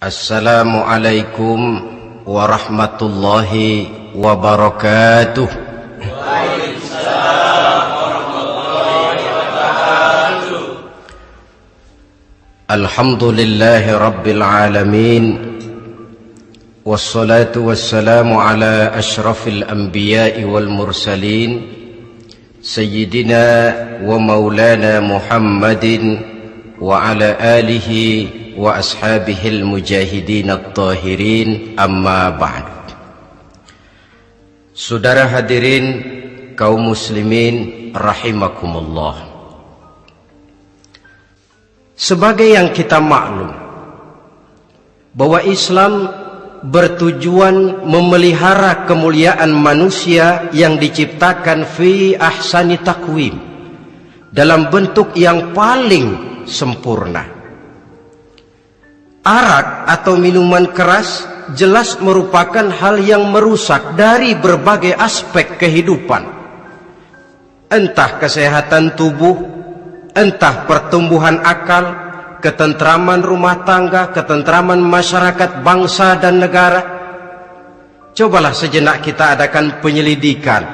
Assalamualaikum warahmatullahi wabarakatuh. Waalaikumsalam warahmatullahi wabarakatuh. Alhamdulillahi rabbil alamin. Wassalatu wassalamu ala ashrafil anbiya'i wal mursalin, Sayyidina wa maulana Muhammadin wa ala alihi wa ashabihil mujahidin at-tahirin, amma ba'd. Saudara hadirin kaum muslimin rahimakumullah. Sebagai yang kita maklum bahwa Islam bertujuan memelihara kemuliaan manusia yang diciptakan fi ahsani taqwim, dalam bentuk yang paling sempurna. Arak atau minuman keras jelas merupakan hal yang merusak dari berbagai aspek kehidupan, entah kesehatan tubuh, entah pertumbuhan akal, ketentraman rumah tangga, ketentraman masyarakat, bangsa dan negara. Cobalah sejenak kita adakan penyelidikan.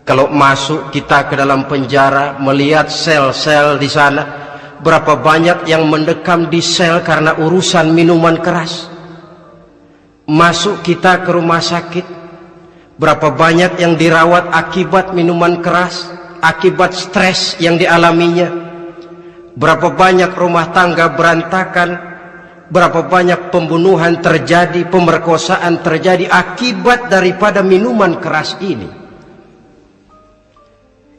Kalau masuk kita ke dalam penjara, melihat sel-sel di sana, berapa banyak yang mendekam di sel karena urusan minuman keras. Masuk kita ke rumah sakit, berapa banyak yang dirawat akibat minuman keras, akibat stres yang dialaminya. Berapa banyak rumah tangga berantakan, berapa banyak pembunuhan terjadi, pemerkosaan terjadi akibat daripada minuman keras ini.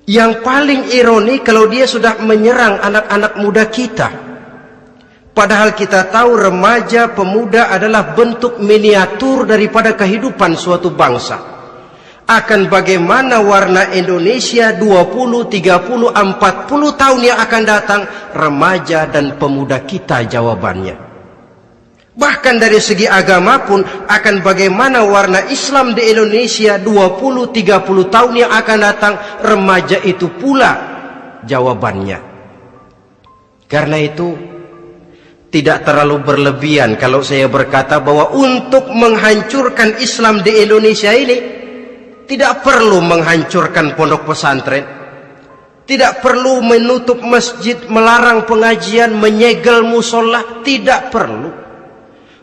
Yang paling ironi kalau dia sudah menyerang anak-anak muda kita. Padahal kita tahu remaja pemuda adalah bentuk miniatur daripada kehidupan suatu bangsa. Akan bagaimana warna Indonesia 20, 30, 40 tahun yang akan datang, remaja dan pemuda kita jawabannya. Bahkan dari segi agama pun, akan bagaimana warna Islam di Indonesia 20, 30 tahun yang akan datang, remaja itu pula jawabannya. Karena itu tidak terlalu berlebihan kalau saya berkata bahwa untuk menghancurkan Islam di Indonesia ini tidak perlu menghancurkan pondok pesantren, tidak perlu menutup masjid, melarang pengajian, menyegel musola, tidak perlu.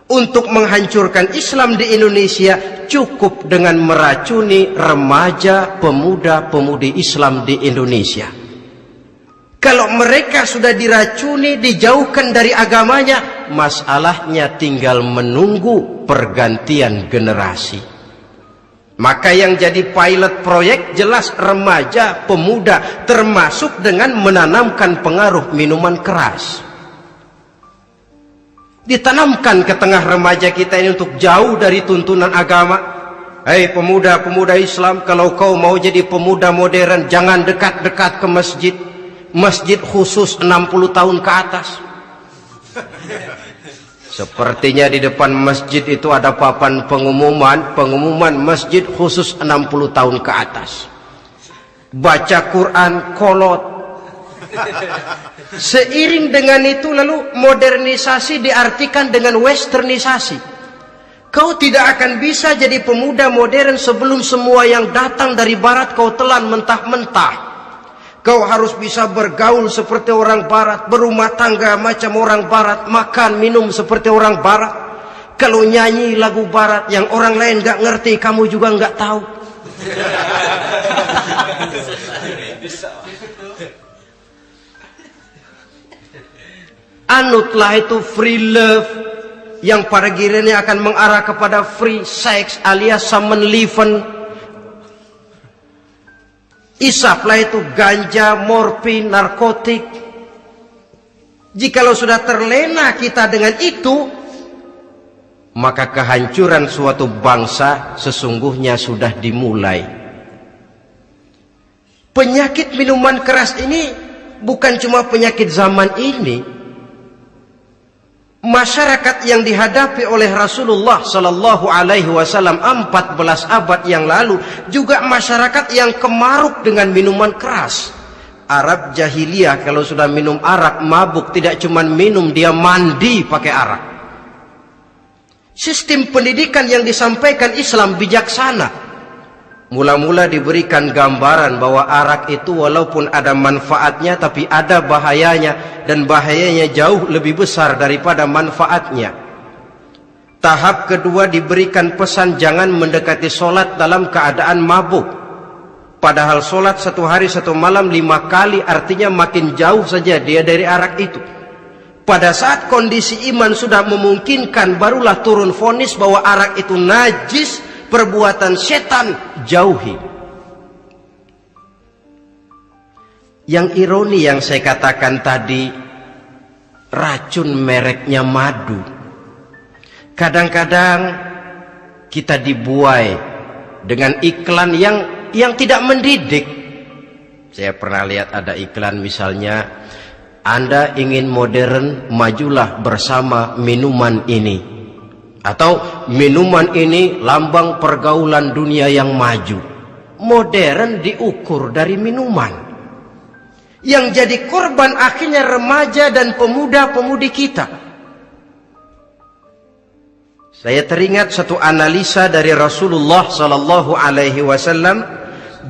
Untuk menghancurkan Islam di Indonesia cukup dengan meracuni remaja, pemuda, pemudi Islam di Indonesia. Kalau mereka sudah diracuni, dijauhkan dari agamanya, masalahnya tinggal menunggu pergantian generasi. Maka yang jadi pilot proyek jelas remaja, pemuda, termasuk dengan menanamkan pengaruh minuman keras. Ditanamkan ke tengah remaja kita ini untuk jauh dari tuntunan agama. Hei pemuda-pemuda Islam, kalau kau mau jadi pemuda modern, jangan dekat-dekat ke masjid. Masjid khusus 60 tahun ke atas. Sepertinya di depan masjid itu ada papan pengumuman masjid khusus 60 tahun ke atas. Baca Quran kolot. Seiring dengan itu lalu modernisasi diartikan dengan westernisasi. Kau tidak akan bisa jadi pemuda modern sebelum semua yang datang dari barat kau telan mentah-mentah. Kau harus bisa bergaul seperti orang barat, berumah tangga macam orang barat, makan minum seperti orang barat. Kalau nyanyi lagu barat yang orang lain gak ngerti, kamu juga gak tahu. Anutlah itu free love yang pada gilirannya akan mengarah kepada free sex alias samenleven. Isaplah itu ganja, morfin, narkotik. Jikalau sudah terlena kita dengan itu, maka kehancuran suatu bangsa sesungguhnya sudah dimulai. Penyakit minuman keras ini bukan cuma penyakit zaman ini. Masyarakat yang dihadapi oleh Rasulullah Sallallahu Alaihi Wasallam 14 abad yang lalu juga masyarakat yang kemaruk dengan minuman keras. Arab jahiliyah kalau sudah minum arak mabuk, tidak cuma minum, dia mandi pakai arak. Sistem pendidikan yang disampaikan Islam bijaksana. Mula-mula diberikan gambaran bahwa arak itu walaupun ada manfaatnya tapi ada bahayanya, dan bahayanya jauh lebih besar daripada manfaatnya. Tahap kedua diberikan pesan jangan mendekati solat dalam keadaan mabuk. Padahal solat 1 hari 1 malam 5 kali, artinya makin jauh saja dia dari arak itu. Pada saat kondisi iman sudah memungkinkan, barulah turun vonis bahwa arak itu najis, perbuatan setan, jauhi. Yang ironi yang saya katakan tadi, racun mereknya madu. Kadang-kadang kita dibuai dengan iklan yang tidak mendidik. Saya pernah lihat ada iklan misalnya, Anda ingin modern, majulah bersama minuman ini. Atau minuman ini lambang pergaulan dunia yang maju. Modern diukur dari minuman. Yang jadi korban akhirnya remaja dan pemuda-pemudi kita. Saya teringat satu analisa dari Rasulullah sallallahu alaihi wasallam.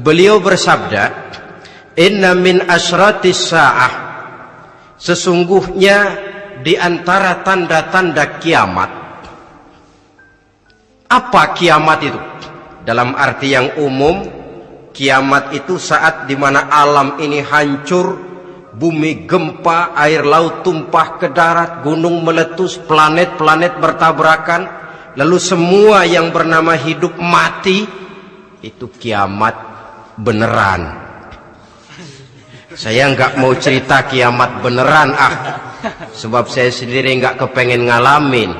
Beliau bersabda, "Inna min asyratis sa'ah." Sesungguhnya di antara tanda-tanda kiamat. Apa kiamat itu? Dalam arti yang umum, kiamat itu saat dimana alam ini hancur, bumi gempa, air laut tumpah ke darat, gunung meletus, planet-planet bertabrakan, lalu semua yang bernama hidup mati. Itu kiamat beneran. Saya nggak mau cerita kiamat beneran, sebab saya sendiri nggak kepengen ngalamin.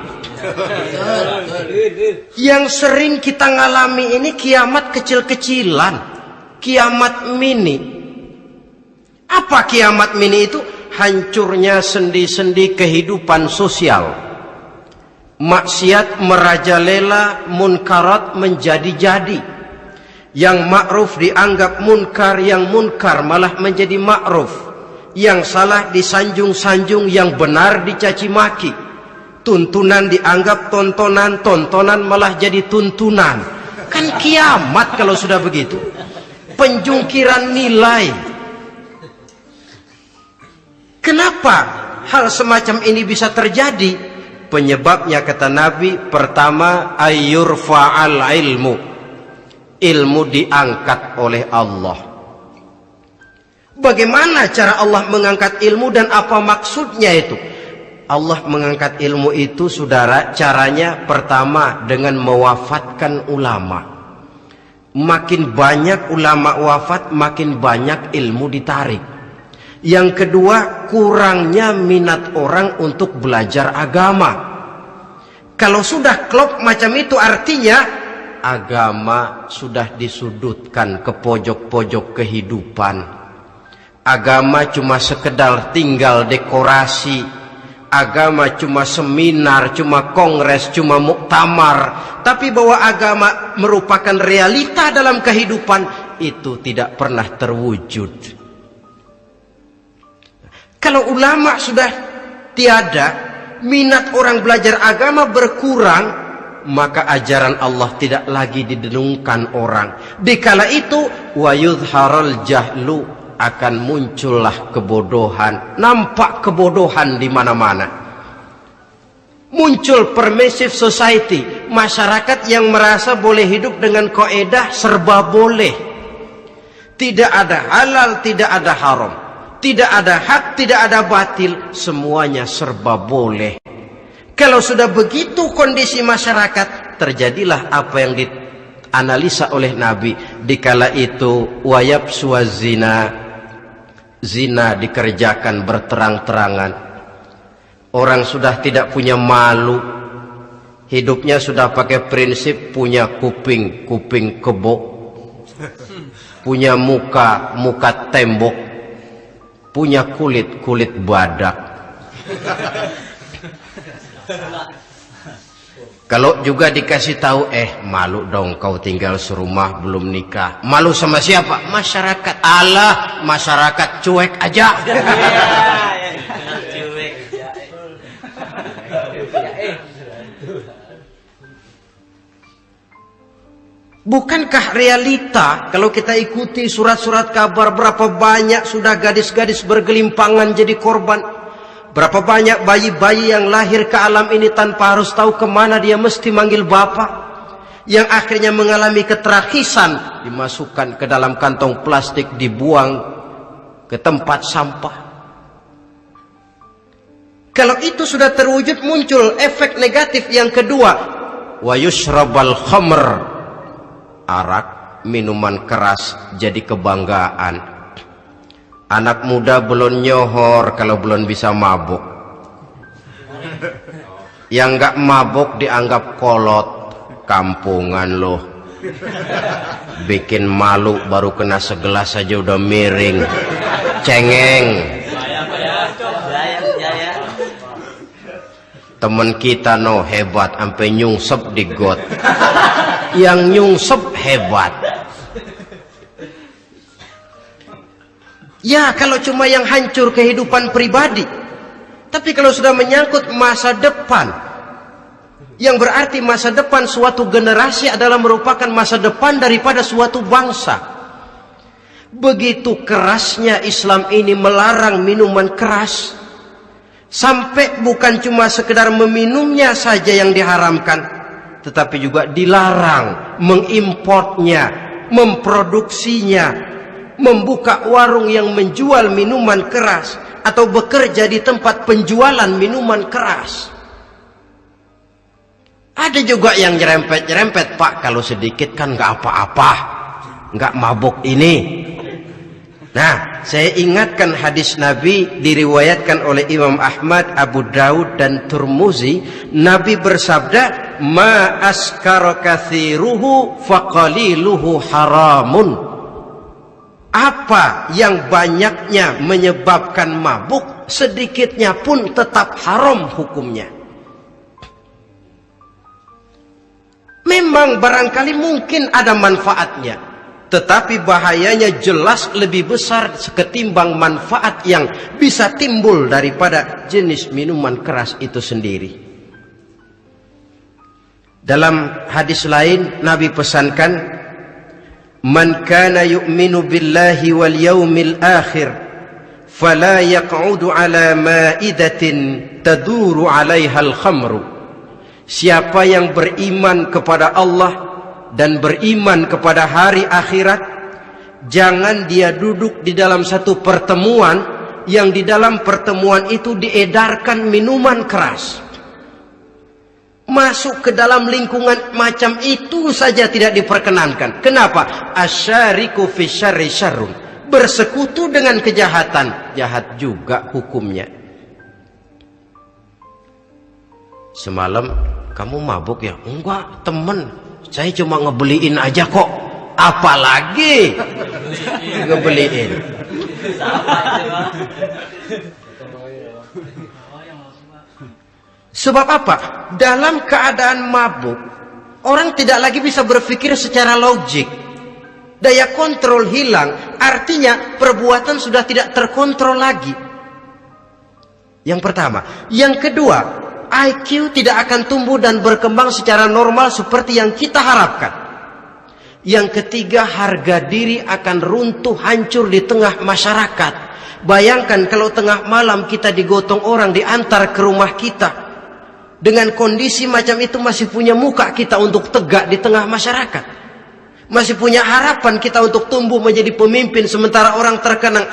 Yang sering kita ngalami ini kiamat kecil-kecilan, kiamat mini. Apa kiamat mini itu? Hancurnya sendi-sendi kehidupan sosial. Maksiat merajalela, munkarat menjadi-jadi. Yang ma'ruf dianggap munkar, yang munkar malah menjadi ma'ruf. Yang salah disanjung-sanjung, yang benar dicaci maki. Tuntunan dianggap tontonan, tontonan malah jadi tuntunan. Kan kiamat kalau sudah begitu. Penjungkiran nilai. Kenapa hal semacam ini bisa terjadi? Penyebabnya kata Nabi, pertama ayyurfa'al ilmu. Ilmu diangkat oleh Allah. Bagaimana cara Allah mengangkat ilmu dan apa maksudnya itu? Allah mengangkat ilmu itu, saudara, caranya pertama dengan mewafatkan ulama. Makin banyak ulama wafat, makin banyak ilmu ditarik. Yang kedua, kurangnya minat orang untuk belajar agama. Kalau sudah klop macam itu, artinya agama sudah disudutkan ke pojok-pojok kehidupan. Agama cuma sekedar tinggal dekorasi. Agama cuma seminar, cuma kongres, cuma muktamar. Tapi bahwa agama merupakan realita dalam kehidupan, itu tidak pernah terwujud. Kalau ulama sudah tiada, minat orang belajar agama berkurang, maka ajaran Allah tidak lagi didengungkan orang. Dikala itu, wa yudharal jahlu, akan muncullah kebodohan. Nampak kebodohan di mana-mana. Muncul permissive society, masyarakat yang merasa boleh hidup dengan kaedah serba boleh. Tidak ada halal, tidak ada haram. Tidak ada hak, tidak ada batil, semuanya serba boleh. Kalau sudah begitu kondisi masyarakat, terjadilah apa yang dianalisa oleh Nabi. Dikala itu wayab suazina, zina dikerjakan berterang-terangan. Orang sudah tidak punya malu. Hidupnya sudah pakai prinsip punya kuping, kuping kebo. Punya muka, muka tembok. Punya kulit, kulit badak. Kalau juga dikasih tahu, malu dong kau tinggal serumah belum nikah. Malu sama siapa? Masyarakat. Allah, masyarakat cuek aja. Bukankah realita kalau kita ikuti surat-surat kabar, berapa banyak sudah gadis-gadis bergelimpangan jadi korban, berapa banyak bayi-bayi yang lahir ke alam ini tanpa harus tahu kemana dia mesti manggil bapak, yang akhirnya mengalami keterakisan, dimasukkan ke dalam kantong plastik, dibuang ke tempat sampah. Kalau itu sudah terwujud, muncul efek negatif yang kedua, wa yushrabal khamr, arak, minuman keras jadi kebanggaan. Anak muda belum nyohor kalau belum bisa mabuk. Yang enggak mabuk dianggap kolot. Kampungan loh, bikin malu, baru kena segelas aja udah miring, cengeng. Temen kita no hebat, sampai nyungsep di got. Yang nyungsep hebat. Ya kalau cuma yang hancur kehidupan pribadi, tapi kalau sudah menyangkut masa depan, yang berarti masa depan suatu generasi adalah merupakan masa depan daripada suatu bangsa. Begitu kerasnya Islam ini melarang minuman keras, sampai bukan cuma sekedar meminumnya saja yang diharamkan, tetapi juga dilarang mengimportnya, memproduksinya, membuka warung yang menjual minuman keras, atau bekerja di tempat penjualan minuman keras. Ada juga yang nyerempet-nyerempet, Pak, kalau sedikit kan nggak apa-apa, nggak mabuk ini. Nah, saya ingatkan hadis Nabi diriwayatkan oleh Imam Ahmad, Abu Daud dan Turmuzi. Nabi bersabda, "Ma askara kathiruhu faqaliluhu haramun." Apa yang banyaknya menyebabkan mabuk, sedikitnya pun tetap haram hukumnya. Memang barangkali mungkin ada manfaatnya, tetapi bahayanya jelas lebih besar ketimbang manfaat yang bisa timbul daripada jenis minuman keras itu sendiri. Dalam hadis lain Nabi pesankan, "Man kana yu'minu billahi wal yawmil akhir fala yaq'udu ala ma'idatin taduru 'alaiha al-khamru." Siapa yang beriman kepada Allah dan beriman kepada hari akhirat, jangan dia duduk di dalam satu pertemuan yang di dalam pertemuan itu diedarkan minuman keras. Masuk ke dalam lingkungan macam itu saja tidak diperkenankan. Kenapa? Asyariku fi syarri syarrun. Bersekutu dengan kejahatan, jahat juga hukumnya. Semalam kamu mabuk ya? Enggak, temen, saya cuma ngebeliin aja kok. Apalagi ngebeliin. Sebab apa? Dalam keadaan mabuk, orang tidak lagi bisa berpikir secara logik. Daya kontrol hilang, artinya perbuatan sudah tidak terkontrol lagi. Yang pertama. Yang kedua, IQ tidak akan tumbuh dan berkembang secara normal seperti yang kita harapkan. Yang ketiga, harga diri akan runtuh, hancur di tengah masyarakat. Bayangkan kalau tengah malam kita digotong orang, diantar ke rumah kita. Dengan kondisi macam itu masih punya muka kita untuk tegak di tengah masyarakat. Masih punya harapan kita untuk tumbuh menjadi pemimpin, sementara orang terkenang,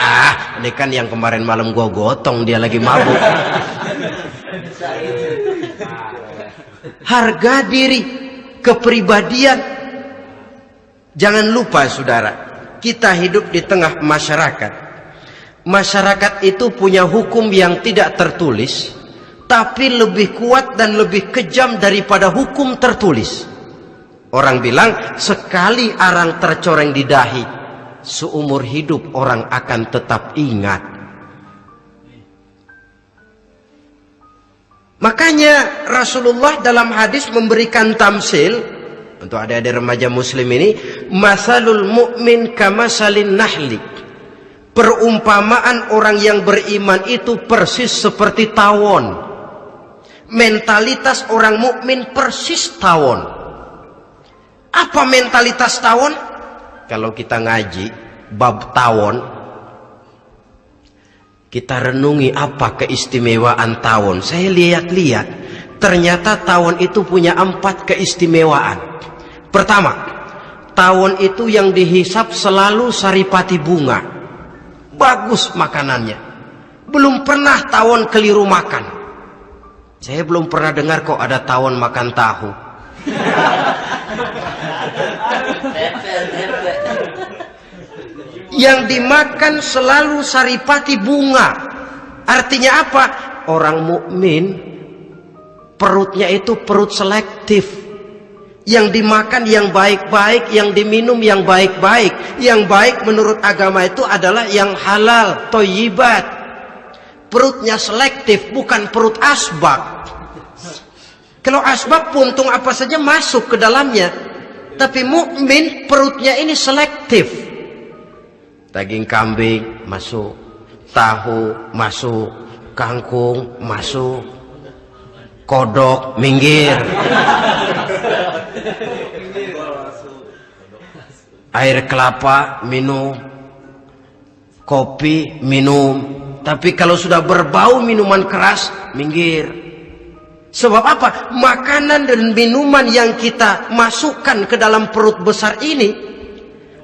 ini kan yang kemarin malam gua gotong, dia lagi mabuk. Harga diri, kepribadian. Jangan lupa saudara, kita hidup di tengah masyarakat. Masyarakat itu punya hukum yang tidak tertulis, tapi lebih kuat dan lebih kejam daripada hukum tertulis. Orang bilang, sekali arang tercoreng di dahi, seumur hidup orang akan tetap ingat. Makanya Rasulullah dalam hadis memberikan tamsil untuk adik-adik remaja muslim ini, masalul mu'min kamasalin nahli. Perumpamaan orang yang beriman itu persis seperti tawon. Mentalitas orang mukmin persis tawon. Apa mentalitas tawon? Kalau kita ngaji bab tawon, kita renungi apa keistimewaan tawon. Saya lihat-lihat, ternyata tawon itu punya 4 keistimewaan. Pertama, tawon itu yang dihisap selalu saripati bunga. Bagus makanannya. Belum pernah tawon keliru makan. Saya belum pernah dengar kok ada tawon makan tahu. Yang dimakan selalu saripati bunga. Artinya apa? Orang mukmin perutnya itu perut selektif. Yang dimakan yang baik-baik, yang diminum yang baik-baik. Yang baik menurut agama itu adalah yang halal, thayyibat. Perutnya selektif, bukan perut asbab. Kalau asbab puntung apa saja masuk ke dalamnya. Tapi mukmin perutnya ini selektif. Daging kambing masuk, tahu masuk, kangkung masuk, kodok minggir, air kelapa minum, kopi minum. Tapi kalau sudah berbau minuman keras minggir. Sebab apa? Makanan dan minuman yang kita masukkan ke dalam perut besar ini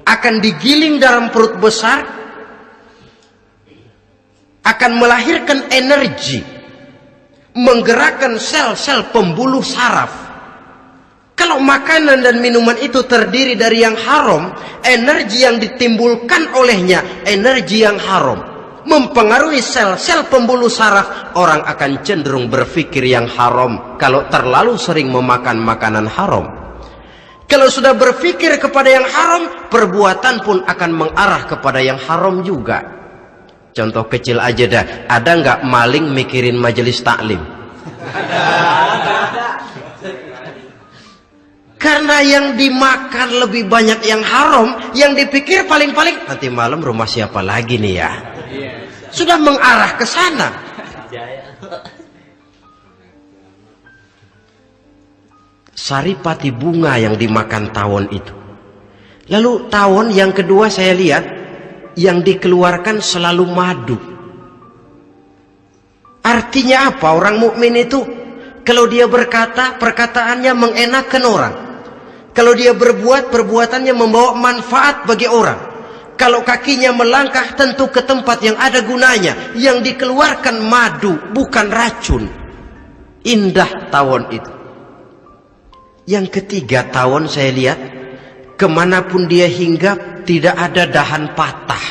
akan digiling dalam perut besar, akan melahirkan energi, menggerakkan sel-sel pembuluh saraf. Kalau makanan dan minuman itu terdiri dari yang haram, energi yang ditimbulkan olehnya energi yang haram, mempengaruhi sel-sel pembuluh saraf. Orang akan cenderung berpikir yang haram kalau terlalu sering memakan makanan haram. Kalau sudah berpikir kepada yang haram, perbuatan pun akan mengarah kepada yang haram juga. Contoh kecil aja dah, ada nggak maling mikirin majelis taklim? Karena yang dimakan lebih banyak yang haram, yang dipikir paling-paling nanti malam rumah siapa lagi nih ya? Sudah mengarah ke sana. Saripati bunga yang dimakan tawon itu. Lalu tawon yang kedua saya lihat yang dikeluarkan selalu madu. Artinya apa? Orang mukmin itu kalau dia berkata, perkataannya mengenakan orang. Kalau dia berbuat, perbuatannya membawa manfaat bagi orang. Kalau kakinya melangkah tentu ke tempat yang ada gunanya. Yang dikeluarkan madu, bukan racun. Indah tawon itu. Yang ketiga tawon saya lihat, kemanapun dia hinggap tidak ada dahan patah.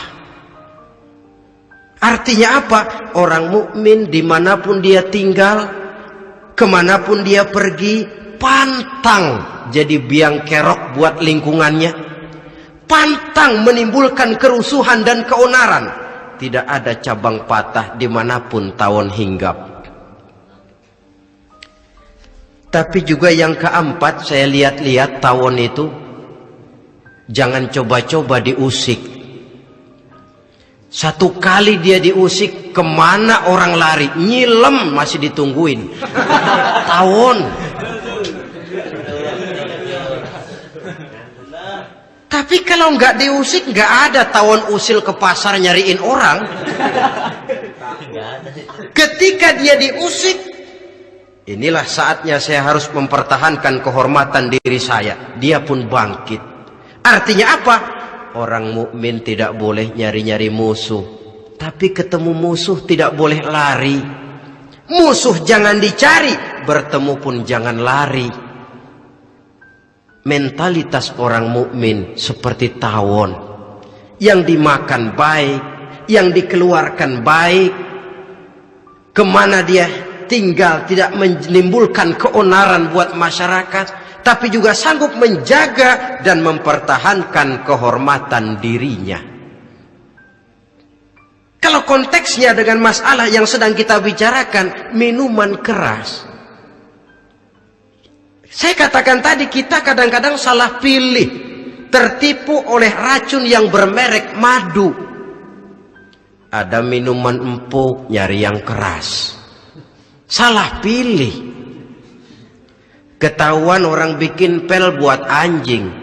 Artinya apa? Orang mukmin dimanapun dia tinggal, kemanapun dia pergi, pantang jadi biang kerok buat lingkungannya. Pantang menimbulkan kerusuhan dan keonaran. Tidak ada cabang patah dimanapun tawon hinggap. Tapi juga yang keempat, saya lihat-lihat tawon itu jangan coba-coba diusik. Satu kali dia diusik, kemana orang lari? Nyilem masih ditungguin. Tawon. Tapi kalau nggak diusik, nggak ada tawon usil ke pasar nyariin orang. Ketika dia diusik, inilah saatnya saya harus mempertahankan kehormatan diri saya. Dia pun bangkit. Artinya apa? Orang mukmin tidak boleh nyari-nyari musuh. Tapi ketemu musuh tidak boleh lari. Musuh jangan dicari, bertemu pun jangan lari. Mentalitas orang mukmin seperti tawon, yang dimakan baik, yang dikeluarkan baik, kemana dia tinggal tidak menimbulkan keonaran buat masyarakat, tapi juga sanggup menjaga dan mempertahankan kehormatan dirinya. Kalau konteksnya dengan masalah yang sedang kita bicarakan, minuman keras, saya katakan tadi, kita kadang-kadang salah pilih, tertipu oleh racun yang bermerek madu. Ada minuman empuk, nyari yang keras. Salah pilih. Ketahuan orang bikin pel buat anjing,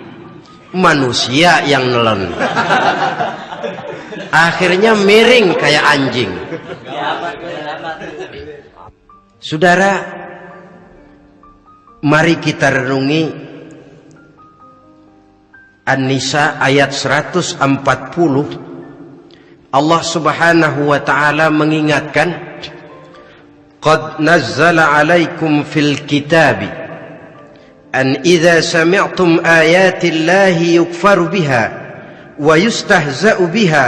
manusia yang nelen. Akhirnya miring kayak anjing. Saudara, mari kita renungi An-Nisa ayat 140. Allah Subhanahu wa taala mengingatkan, "Qad nazzala 'alaikum fil kitabi an idza sami'tum ayati Allahi yukfaru biha wa yustahza'u biha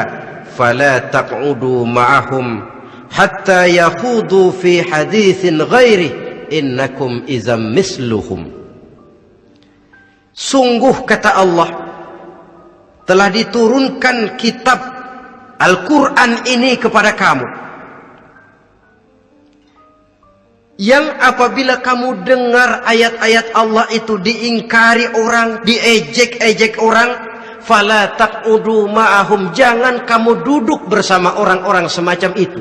fala taq'udu ma'ahum hatta yakhudu fi haditsin ghairihi innakum idzam misluhum." Sungguh kata Allah, telah diturunkan kitab Al-Quran ini kepada kamu, yang apabila kamu dengar ayat-ayat Allah itu diingkari orang, diejek-ejek orang, fala taq'udu ma'ahum, jangan kamu duduk bersama orang-orang semacam itu.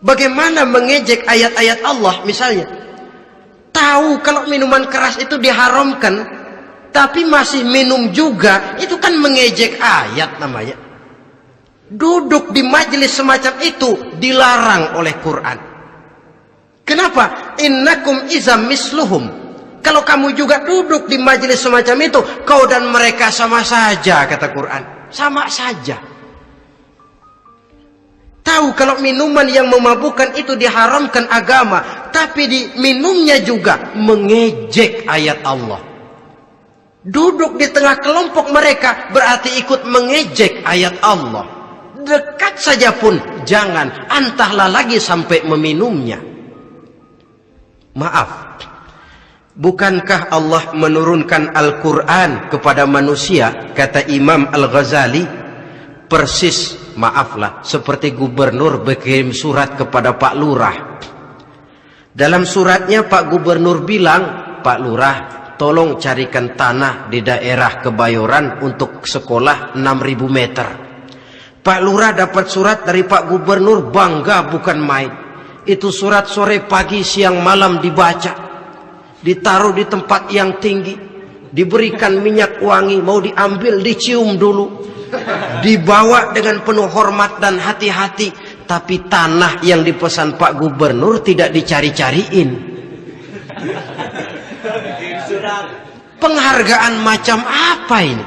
Bagaimana mengejek ayat-ayat Allah? Misalnya, tahu kalau minuman keras itu diharamkan, tapi masih minum juga, itu kan mengejek ayat namanya. Duduk di majelis semacam itu dilarang oleh Quran. Kenapa? Innakum izam misluhum. Kalau kamu juga duduk di majelis semacam itu, kau dan mereka sama saja, kata Quran. Sama saja. Tahu kalau minuman yang memabukkan itu diharamkan agama, tapi diminumnya juga mengejek ayat Allah. Duduk di tengah kelompok mereka berarti ikut mengejek ayat Allah. Dekat saja pun jangan, entahlah lagi sampai meminumnya. Maaf, bukankah Allah menurunkan Al-Quran kepada manusia, kata Imam Al-Ghazali, persis, maaflah, seperti gubernur berkirim surat kepada Pak Lurah. Dalam suratnya Pak Gubernur bilang, Pak Lurah, tolong carikan tanah di daerah Kebayoran untuk sekolah 6.000 meter. Pak Lurah dapat surat dari Pak Gubernur, bangga bukan main. Itu surat sore, pagi, siang, malam dibaca. Ditaruh di tempat yang tinggi. Diberikan minyak wangi, mau diambil dicium dulu. Dibawa dengan penuh hormat dan hati-hati. Tapi tanah yang dipesan Pak Gubernur tidak dicari-cariin. Penghargaan macam apa ini?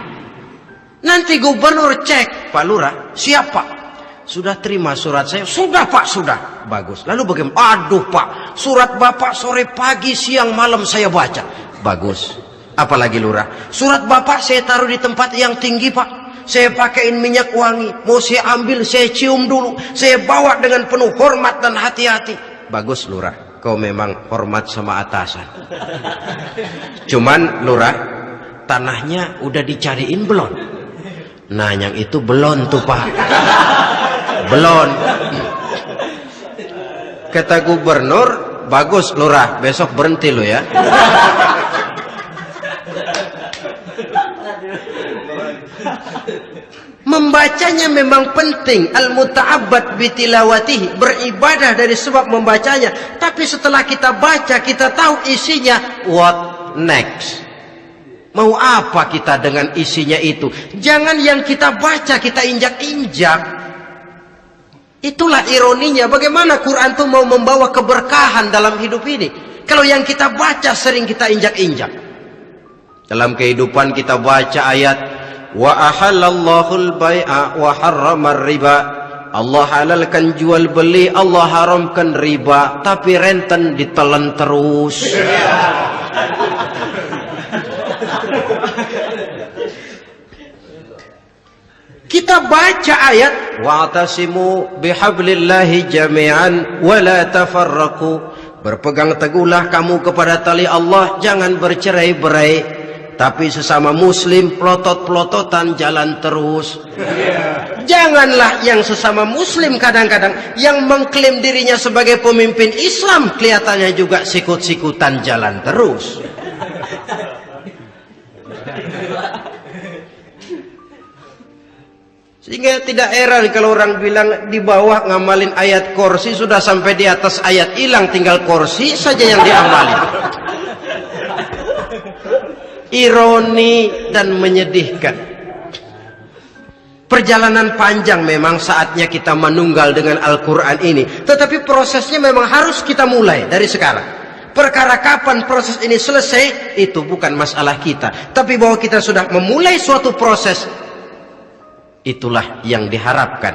Nanti gubernur cek, Pak Lurah, siapa? Sudah terima surat saya? Sudah Pak, sudah. Bagus. Lalu bagaimana? Aduh Pak, surat Bapak sore, pagi, siang, malam saya baca. Bagus. Apalagi Lurah? Surat Bapak saya taruh di tempat yang tinggi Pak. Saya pakaiin minyak wangi. Mau saya ambil, saya cium dulu. Saya bawa dengan penuh hormat dan hati-hati. Bagus Lurah, kau memang hormat sama atasan. Cuman Lurah, tanahnya udah dicariin belum? Nah yang itu belum tuh Pak. Belum. Kata gubernur, bagus Lurah, besok berhenti lo ya. Membacanya memang penting, al-muta'abbad bitilawatihi, beribadah dari sebab membacanya. Tapi setelah kita baca, kita tahu isinya, what next? Mau apa kita dengan isinya itu? Jangan yang kita baca kita injak-injak. Itulah ironinya. Bagaimana Quran itu mau membawa keberkahan dalam hidup ini, kalau yang kita baca sering kita injak-injak. Dalam kehidupan kita baca ayat, wa ahallallahul bai'a wa harramar riba. Allah halalkan jual beli, Allah haramkan riba, tapi renten ditelan terus. Kita baca ayat, wa'tasimu bihablillahi jami'an wa la tafarraqu. Berpegang teguhlah kamu kepada tali Allah, jangan bercerai-berai. Tapi sesama muslim pelotot-pelototan jalan terus. Janganlah yang sesama muslim kadang-kadang yang mengklaim dirinya sebagai pemimpin Islam kelihatannya juga sikut-sikutan jalan terus. Sehingga tidak heran kalau orang bilang di bawah ngamalin ayat kursi sudah sampai di atas ayat hilang, tinggal kursi saja yang diamalin. Ironi dan menyedihkan. Perjalanan panjang memang saatnya kita menunggal dengan Al-Quran ini. Tetapi prosesnya memang harus kita mulai dari sekarang. Perkara kapan proses ini selesai, itu bukan masalah kita. Tapi bahwa kita sudah memulai suatu proses, itulah yang diharapkan.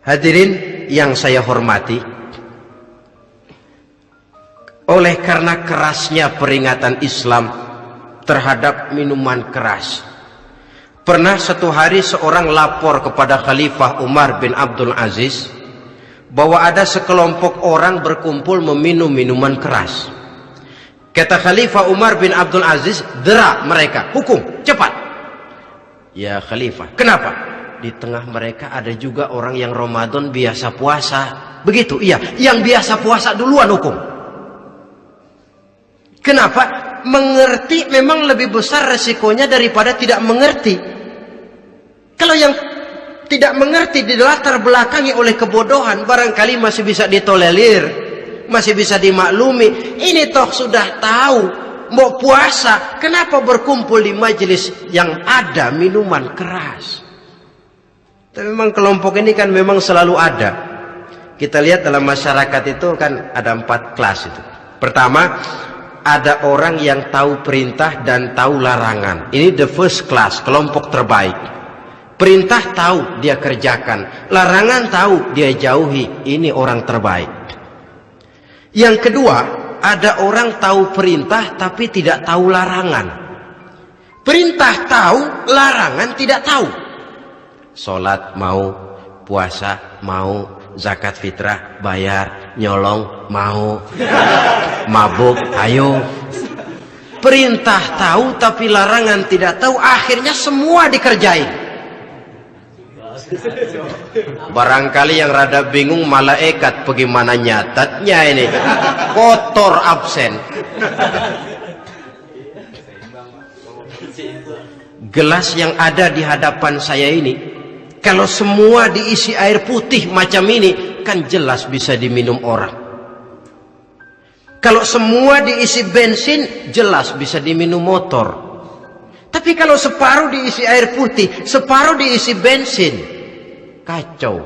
Hadirin yang saya hormati, oleh karena kerasnya peringatan Islam terhadap minuman keras, pernah satu hari seorang lapor kepada Khalifah Umar bin Abdul Aziz bahwa ada sekelompok orang berkumpul meminum minuman keras. Kata Khalifah Umar bin Abdul Aziz, dera mereka, hukum, cepat. Ya Khalifah, kenapa? Di tengah mereka ada juga orang yang Ramadan biasa puasa. Begitu, iya, yang biasa puasa duluan hukum. Kenapa? Mengerti memang lebih besar resikonya daripada tidak mengerti. Kalau yang tidak mengerti dilatar belakangi oleh kebodohan, barangkali masih bisa ditolerir, masih bisa dimaklumi. Ini toh sudah tahu mau puasa, kenapa berkumpul di majelis yang ada minuman keras? Tapi memang kelompok ini kan memang selalu ada. Kita lihat dalam masyarakat itu kan ada 4 kelas itu. Pertama, ada orang yang tahu perintah dan tahu larangan. Ini the first class, kelompok terbaik. Perintah tahu, dia kerjakan. Larangan tahu, dia jauhi. Ini orang terbaik. Yang kedua, ada orang tahu perintah tapi tidak tahu larangan. Perintah tahu, larangan tidak tahu. Sholat mau, puasa mau, zakat fitrah bayar, nyolong mau, mabuk ayo. Perintah tahu tapi larangan tidak tahu, akhirnya semua dikerjain. Barangkali yang rada bingung malaikat bagaimana nyatatnya ini, kotor absen. Gelas yang ada di hadapan saya ini, kalau semua diisi air putih macam ini, kan jelas bisa diminum orang. Kalau semua diisi bensin, jelas bisa diminum motor. Tapi kalau separuh diisi air putih, separuh diisi bensin, kacau.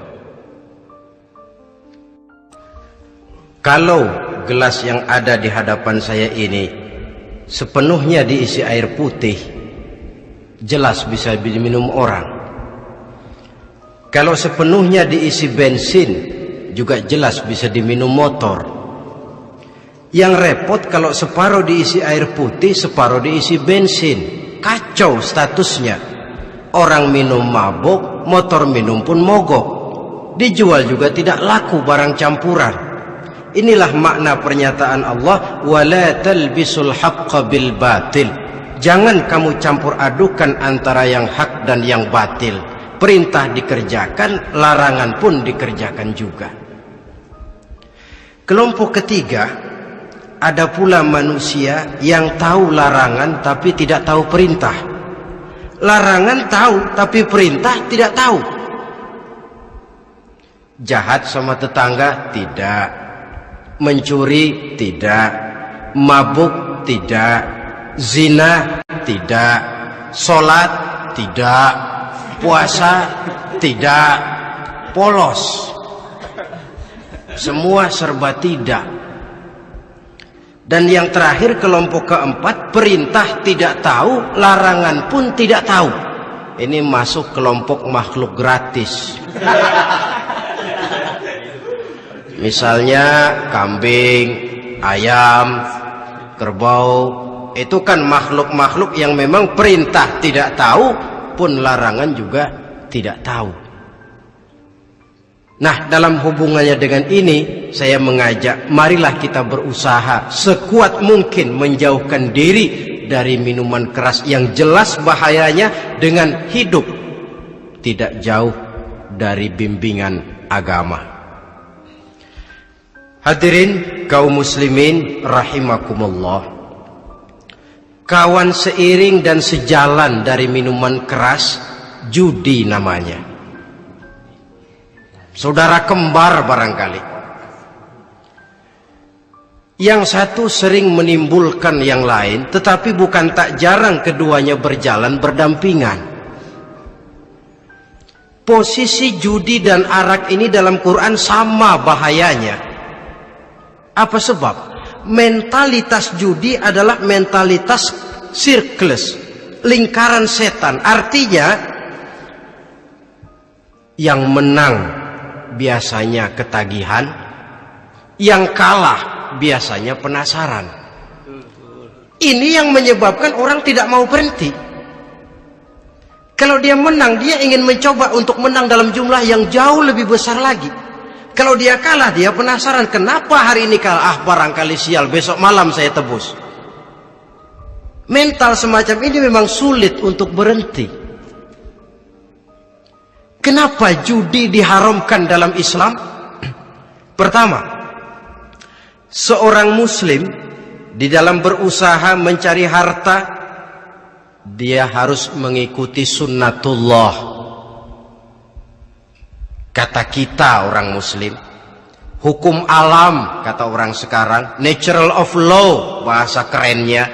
Kalau gelas yang ada di hadapan saya ini sepenuhnya diisi air putih, jelas bisa diminum orang. Kalau sepenuhnya diisi bensin, juga jelas bisa diminum motor. Yang repot kalau separuh diisi air putih, separuh diisi bensin. Kacau statusnya. Orang minum mabuk, motor minum pun mogok. Dijual juga tidak laku barang campuran. Inilah makna pernyataan Allah, wala talbisul haqqa bil batil. Jangan kamu campur adukan antara yang hak dan yang batil. Perintah dikerjakan, larangan pun dikerjakan juga. Kelompok ketiga, ada pula manusia yang tahu larangan tapi tidak tahu perintah. Larangan tahu tapi perintah tidak tahu. Jahat sama tetangga tidak, mencuri tidak, mabuk tidak, zina tidak, sholat tidak, puasa tidak, polos, semua serba tidak. Dan yang terakhir, kelompok keempat, perintah tidak tahu, larangan pun tidak tahu. Ini masuk kelompok makhluk gratis. Misalnya kambing, ayam, kerbau, itu kan makhluk-makhluk yang memang perintah tidak tahu, pun larangan juga tidak tahu. Nah, dalam hubungannya dengan ini, saya mengajak, marilah kita berusaha sekuat mungkin menjauhkan diri dari minuman keras yang jelas bahayanya dengan hidup tidak jauh dari bimbingan agama. Hadirin kaum muslimin rahimakumullah. Kawan seiring dan sejalan dari minuman keras judi namanya. Saudara kembar barangkali. Yang satu sering menimbulkan yang lain, tetapi bukan tak jarang keduanya berjalan berdampingan. Posisi judi dan arak ini dalam Quran sama bahayanya. Apa sebab? Mentalitas judi adalah mentalitas sirkeless, lingkaran setan. Artinya yang menang biasanya ketagihan, yang kalah biasanya penasaran. Ini yang menyebabkan orang tidak mau berhenti. Kalau dia menang, dia ingin mencoba untuk menang dalam jumlah yang jauh lebih besar lagi. Kalau dia kalah, dia penasaran, kenapa hari ini kalah? Barangkali sial, besok malam saya tebus. Mental semacam ini memang sulit untuk berhenti. Kenapa judi diharamkan dalam Islam? Pertama, seorang muslim di dalam berusaha mencari harta, dia harus mengikuti sunnatullah. Kata kita orang muslim, hukum alam kata orang sekarang, natural of law bahasa kerennya.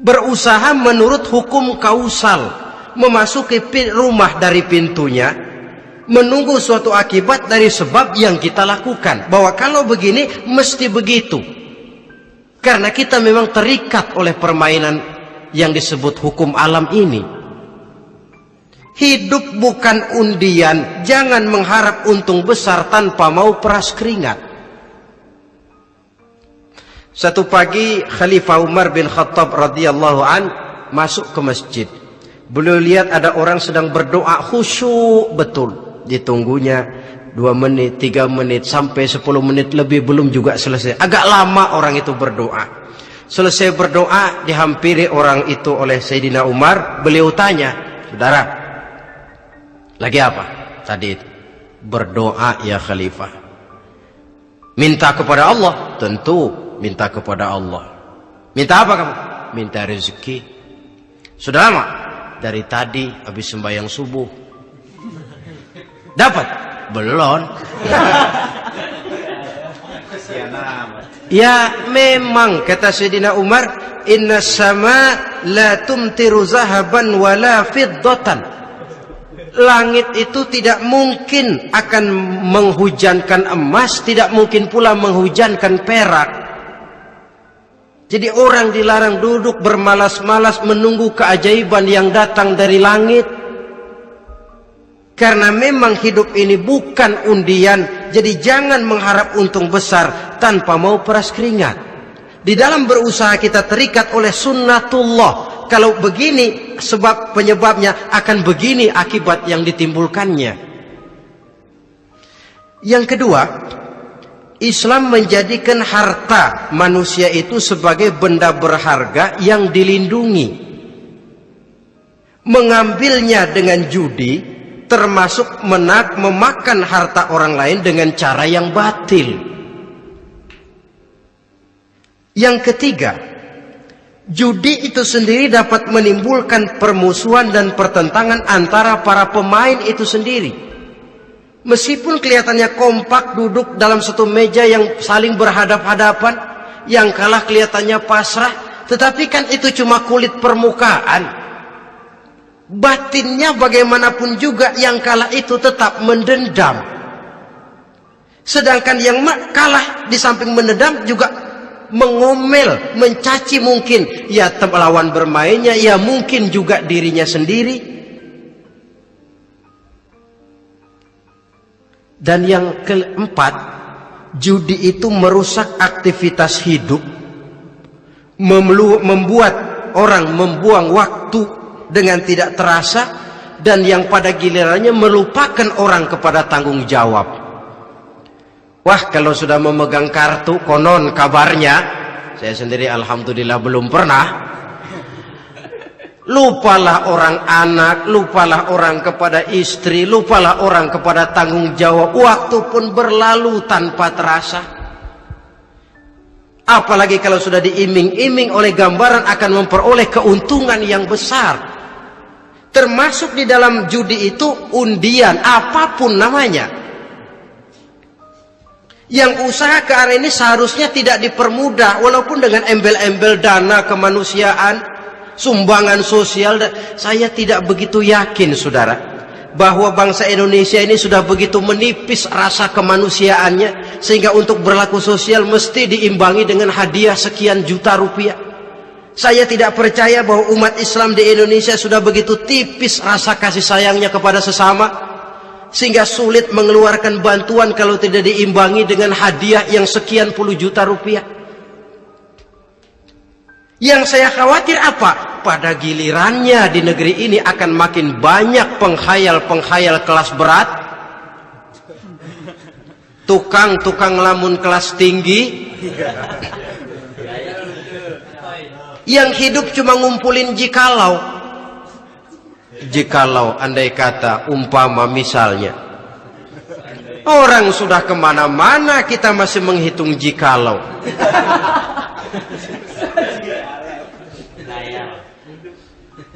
Berusaha menurut hukum kausal, memasuki rumah dari pintunya, menunggu suatu akibat dari sebab yang kita lakukan. Bahwa kalau begini mesti begitu. Karena kita memang terikat oleh permainan yang disebut hukum alam ini. Hidup bukan undian, jangan mengharap untung besar tanpa mau peras keringat. Satu pagi Khalifah Umar bin Khattab radhiyallahu an masuk ke masjid. Beliau lihat ada orang sedang berdoa khusyuk betul. Ditunggunya 2 menit, 3 menit, sampai 10 menit lebih belum juga selesai. Agak lama orang itu berdoa. Selesai berdoa, dihampiri orang itu oleh Sayyidina Umar. Beliau tanya, saudara, lagi apa tadi itu? Berdoa ya Khalifah. Minta kepada Allah? Tentu minta kepada Allah. Minta apa kamu? Minta rezeki. Sudah lama? Dari tadi habis sembahyang subuh. Dapat? Belum. Ya memang kata Sayyidina Umar, inna sama la tumtiru zahaban wala fiddatan. Langit itu tidak mungkin akan menghujankan emas, tidak mungkin pula menghujankan perak. Jadi orang dilarang duduk bermalas-malas menunggu keajaiban yang datang dari langit. Karena memang hidup ini bukan undian, jadi jangan mengharap untung besar tanpa mau peras keringat. Di dalam berusaha kita terikat oleh sunnatullah. Kalau begini sebab penyebabnya, akan begini akibat yang ditimbulkannya. Yang kedua, Islam menjadikan harta manusia itu sebagai benda berharga yang dilindungi. Mengambilnya dengan judi termasuk memakan harta orang lain dengan cara yang batil. Yang ketiga, judi itu sendiri dapat menimbulkan permusuhan dan pertentangan antara para pemain itu sendiri. Meskipun kelihatannya kompak duduk dalam satu meja yang saling berhadap-hadapan, yang kalah kelihatannya pasrah, tetapi kan itu cuma kulit permukaan. Batinnya bagaimanapun juga yang kalah itu tetap mendendam. Sedangkan yang kalah di samping mendendam juga mengomel, mencaci mungkin ya lawan bermainnya, ya mungkin juga dirinya sendiri. Dan yang keempat, judi itu merusak aktivitas hidup, membuat orang membuang waktu dengan tidak terasa, dan yang pada gilirannya melupakan orang kepada tanggung jawab. Wah, kalau sudah memegang kartu, konon kabarnya, saya sendiri alhamdulillah belum pernah, lupalah orang anak, lupalah orang kepada istri, lupalah orang kepada tanggung jawab. Waktu pun berlalu tanpa terasa. Apalagi kalau sudah diiming-iming oleh gambaran akan memperoleh keuntungan yang besar. Termasuk di dalam judi itu undian, apapun namanya. Yang usaha ke arah ini seharusnya tidak dipermudah, walaupun dengan embel-embel dana kemanusiaan, sumbangan sosial. Saya tidak begitu yakin, saudara, bahwa bangsa Indonesia ini sudah begitu menipis rasa kemanusiaannya sehingga untuk berlaku sosial mesti diimbangi dengan hadiah sekian juta rupiah. Saya tidak percaya bahwa umat Islam di Indonesia sudah begitu tipis rasa kasih sayangnya kepada sesama sehingga sulit mengeluarkan bantuan kalau tidak diimbangi dengan hadiah yang sekian puluh juta rupiah. Yang saya khawatir apa? Pada gilirannya di negeri ini akan makin banyak penghayal-penghayal kelas berat, tukang-tukang lamun kelas tinggi, yang hidup cuma ngumpulin jikalau. Jikalau, andai kata, umpama misalnya, orang sudah kemana-mana kita masih menghitung jikalau.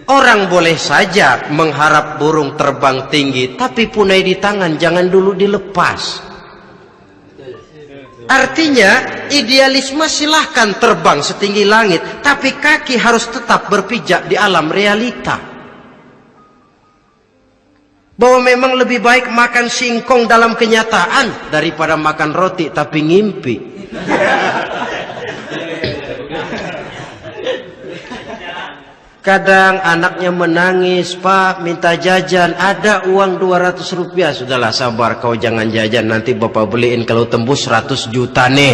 Orang boleh saja mengharap burung terbang tinggi, tapi punai di tangan jangan dulu dilepas. Artinya idealisme silahkan terbang setinggi langit, tapi kaki harus tetap berpijak di alam realita. Bahwa memang lebih baik makan singkong dalam kenyataan daripada makan roti tapi ngimpi. Kadang anaknya menangis, Pak minta jajan, ada uang 200 rupiah. Sudahlah sabar, kau jangan jajan, nanti bapak beliin kalau tembus 100 juta nih.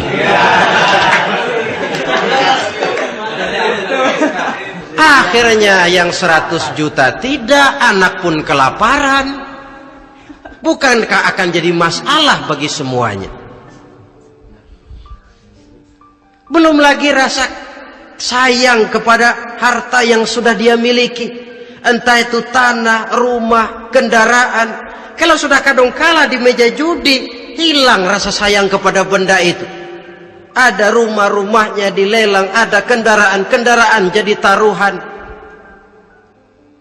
Akhirnya yang 100 juta tidak, anak pun kelaparan. Bukankah akan jadi masalah bagi semuanya? Belum lagi rasa sayang kepada harta yang sudah dia miliki, entah itu tanah, rumah, kendaraan. Kalau sudah kadangkala di meja judi, hilang rasa sayang kepada benda itu. Ada rumah-rumahnya dilelang, ada kendaraan-kendaraan jadi taruhan,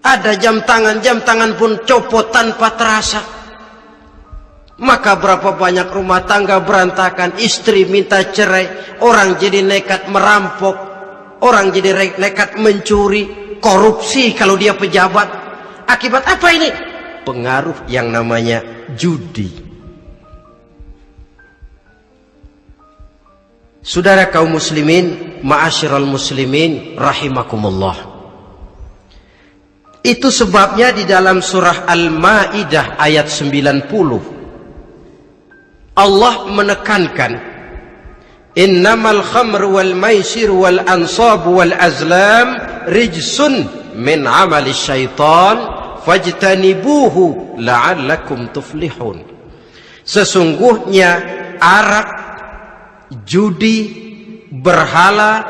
ada jam tangan pun copot tanpa terasa. Maka berapa banyak rumah tangga berantakan, istri minta cerai, orang jadi nekat merampok, orang jadi nekat mencuri, korupsi kalau dia pejabat. Akibat apa ini? Pengaruh yang namanya judi. Saudara kaum muslimin, ma'asyiral muslimin rahimakumullah. Itu sebabnya di dalam surah Al-Maidah ayat 90 Allah menekankan, innamal khamru wal maisir wal ansab wal azlam rijsun min amali syaitan fajtanibuhu la'allakum tuflihun. Sesungguhnya arak, judi, berhala,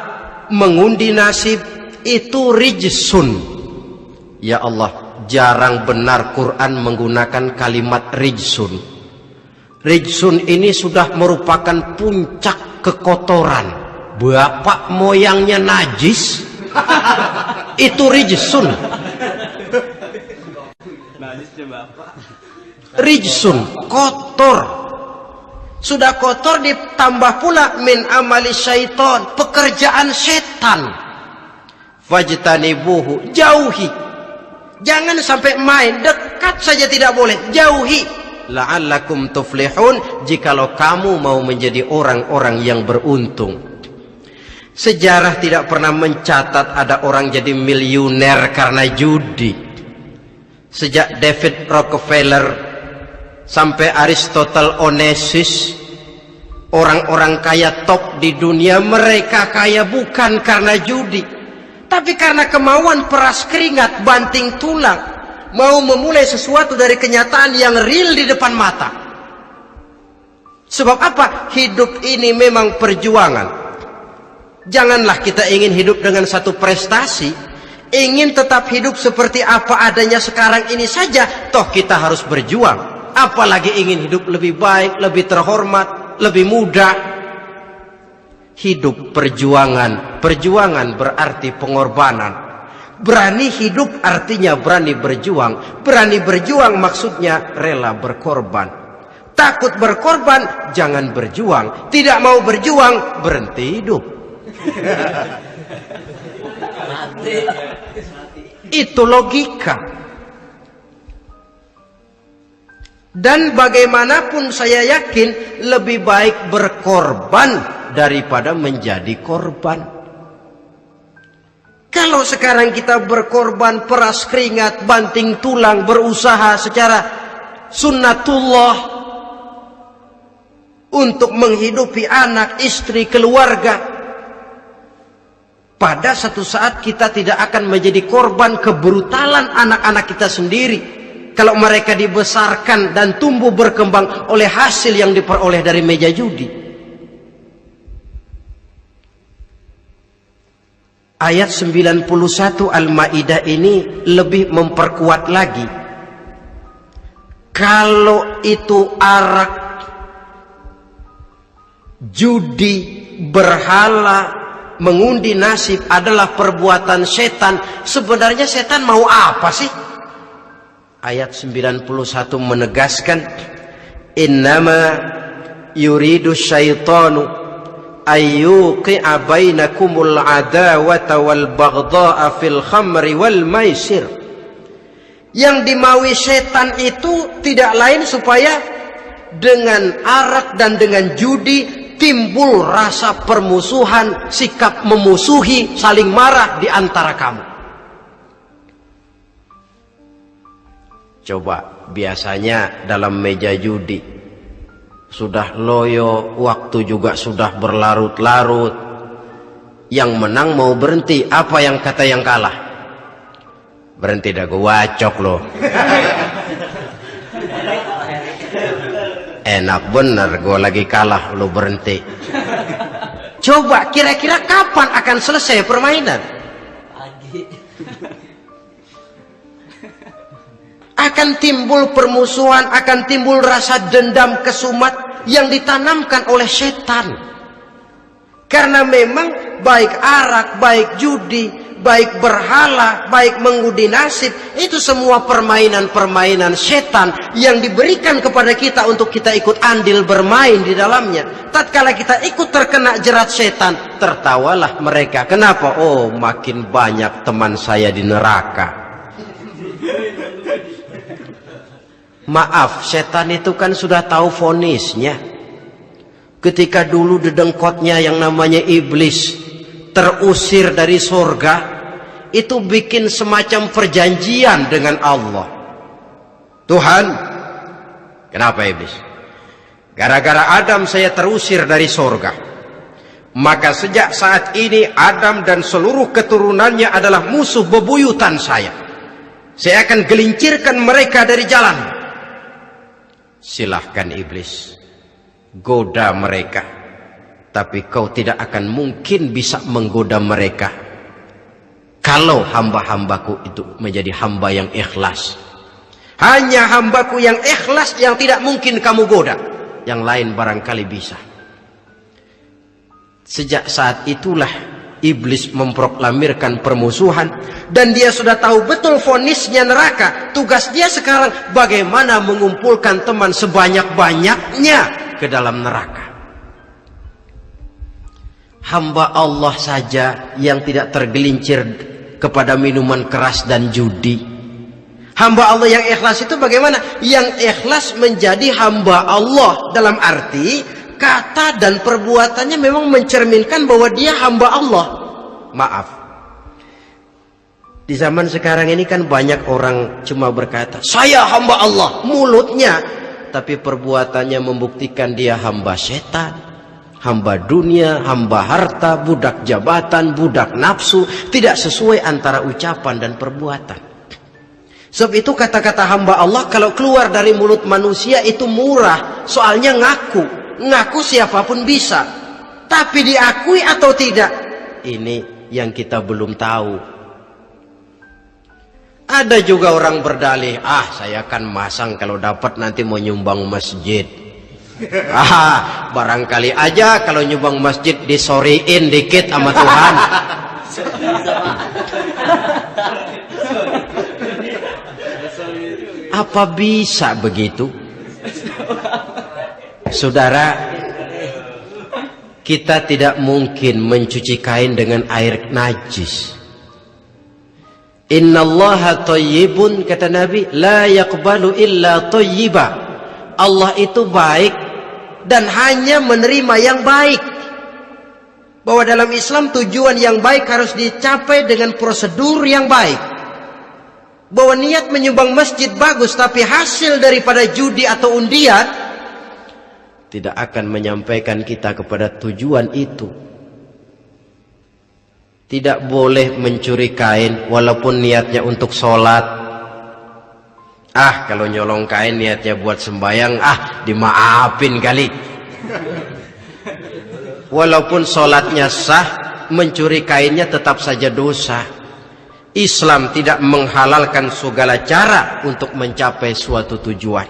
mengundi nasib itu rijsun. Ya Allah, jarang benar Quran menggunakan kalimat rijsun. Rijsun ini sudah merupakan puncak kekotoran. Bapak moyangnya najis, itu rijsun. Rijsun, kotor. Sudah kotor ditambah pula min amali syaitan, pekerjaan setan. Fajtanibuhu, jauhi. Jangan sampai main, dekat saja tidak boleh, jauhi. La'allakum tuflihun, jikalau kamu mau menjadi orang-orang yang beruntung. Sejarah tidak pernah mencatat ada orang jadi miliuner karena judi. Sejak David Rockefeller sampai Aristotle Onassis, orang-orang kaya top di dunia, mereka kaya bukan karena judi, tapi karena kemauan peras keringat, banting tulang, mau memulai sesuatu dari kenyataan yang real di depan mata. Sebab apa? Hidup ini memang perjuangan. Janganlah kita ingin hidup dengan satu prestasi, ingin tetap hidup seperti apa adanya sekarang ini saja, toh kita harus berjuang. Apalagi ingin hidup lebih baik, lebih terhormat, lebih mudah. Hidup perjuangan. Perjuangan berarti pengorbanan. Berani hidup artinya berani berjuang. Berani berjuang maksudnya rela berkorban. Takut berkorban, jangan berjuang. Tidak mau berjuang, berhenti hidup. Itu logika. Dan bagaimanapun saya yakin lebih baik berkorban daripada menjadi korban. Kalau sekarang kita berkorban, peras keringat, banting tulang, berusaha secara sunnatullah untuk menghidupi anak, istri, keluarga, pada satu saat kita tidak akan menjadi korban kebrutalan anak-anak kita sendiri kalau mereka dibesarkan dan tumbuh berkembang oleh hasil yang diperoleh dari meja judi. Ayat 91 Al-Maidah ini lebih memperkuat lagi. Kalau itu arak, judi, berhala, mengundi nasib adalah perbuatan setan, sebenarnya setan mau apa sih? Ayat 91 menegaskan, innama yuridu syaitanu ayyuqi'a bainakumul adawata wal baghdha'a fil khamri wal maisir. Yang dimaui setan itu tidak lain supaya dengan arak dan dengan judi timbul rasa permusuhan, sikap memusuhi, saling marah di antara kamu. Coba, biasanya dalam meja judi sudah loyo, waktu juga sudah berlarut-larut. Yang menang mau berhenti, apa yang kata yang kalah? Berhenti dah, gue wacok loh. Enak bener, gue lagi kalah, lo berhenti. Coba, kira-kira kapan akan selesai permainan? Akan timbul permusuhan, akan timbul rasa dendam kesumat yang ditanamkan oleh setan. Karena memang baik arak, baik judi, baik berhala, baik mengundi nasib, itu semua permainan-permainan setan yang diberikan kepada kita untuk kita ikut andil bermain di dalamnya. Tatkala kita ikut terkena jerat setan, tertawalah mereka. Kenapa? Oh, makin banyak teman saya di neraka. Maaf, setan itu kan sudah tahu vonisnya. Ketika dulu dedengkotnya yang namanya iblis terusir dari surga, itu bikin semacam perjanjian dengan Allah. Tuhan, kenapa iblis? Gara-gara Adam saya terusir dari surga. Maka sejak saat ini Adam dan seluruh keturunannya adalah musuh bebuyutan saya. Saya akan gelincirkan mereka dari jalan. Silahkan iblis, goda mereka, tapi kau tidak akan mungkin bisa menggoda mereka kalau hamba-hambaku itu menjadi hamba yang ikhlas. Hanya hambaku yang ikhlas yang tidak mungkin kamu goda, yang lain barangkali bisa. Sejak saat itulah iblis memproklamirkan permusuhan, dan dia sudah tahu betul vonisnya neraka. Tugas dia sekarang bagaimana mengumpulkan teman sebanyak-banyaknya ke dalam neraka. Hamba Allah saja yang tidak tergelincir kepada minuman keras dan judi. Hamba Allah yang ikhlas itu bagaimana? Yang ikhlas menjadi hamba Allah dalam arti kata dan perbuatannya memang mencerminkan bahwa dia hamba Allah. Maaf, di zaman sekarang ini kan banyak orang cuma berkata saya hamba Allah mulutnya, tapi perbuatannya membuktikan dia hamba setan, hamba dunia, hamba harta, budak jabatan, budak nafsu. Tidak sesuai antara ucapan dan perbuatan. Sebab itu kata-kata hamba Allah kalau keluar dari mulut manusia itu murah, soalnya ngaku siapapun bisa, tapi diakui atau tidak, ini yang kita belum tahu. Ada juga orang berdalih, saya akan masang kalau dapat nanti mau nyumbang masjid. Barangkali aja kalau nyumbang masjid disoriin dikit sama Tuhan. Apa bisa begitu? Saudara, kita tidak mungkin mencuci kain dengan air najis. Innallaha thayyibun, kata Nabi, la yaqbalu illa thayyiba. Allah itu baik dan hanya menerima yang baik. Bahwa dalam Islam tujuan yang baik harus dicapai dengan prosedur yang baik. Bahwa niat menyumbang masjid bagus, tapi hasil daripada judi atau undian tidak akan menyampaikan kita kepada tujuan itu. Tidak boleh mencuri kain walaupun niatnya untuk sholat. Kalau nyolong kain niatnya buat sembayang, dimaafin kali. Walaupun sholatnya sah, mencuri kainnya tetap saja dosa. Islam tidak menghalalkan segala cara untuk mencapai suatu tujuan.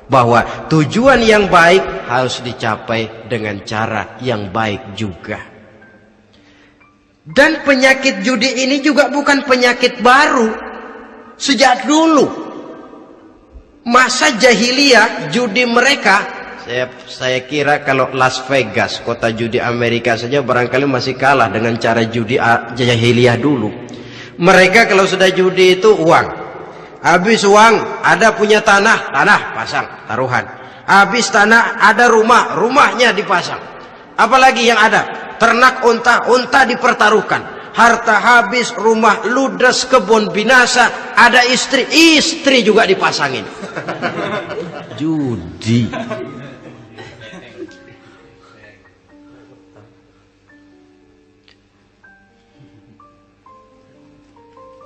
Bahwa tujuan yang baik harus dicapai dengan cara yang baik juga. Dan penyakit judi ini juga bukan penyakit baru. Sejak dulu masa jahiliyah, judi mereka, saya kira kalau Las Vegas, kota judi Amerika saja barangkali masih kalah dengan cara judi jahiliyah dulu. Mereka kalau sudah judi itu uang. Habis uang, ada punya tanah pasang taruhan. Habis tanah, ada rumahnya dipasang. Apalagi yang ada? Ternak unta dipertaruhkan. Harta habis, rumah ludes, kebun binasa, ada istri juga dipasangin. Judi.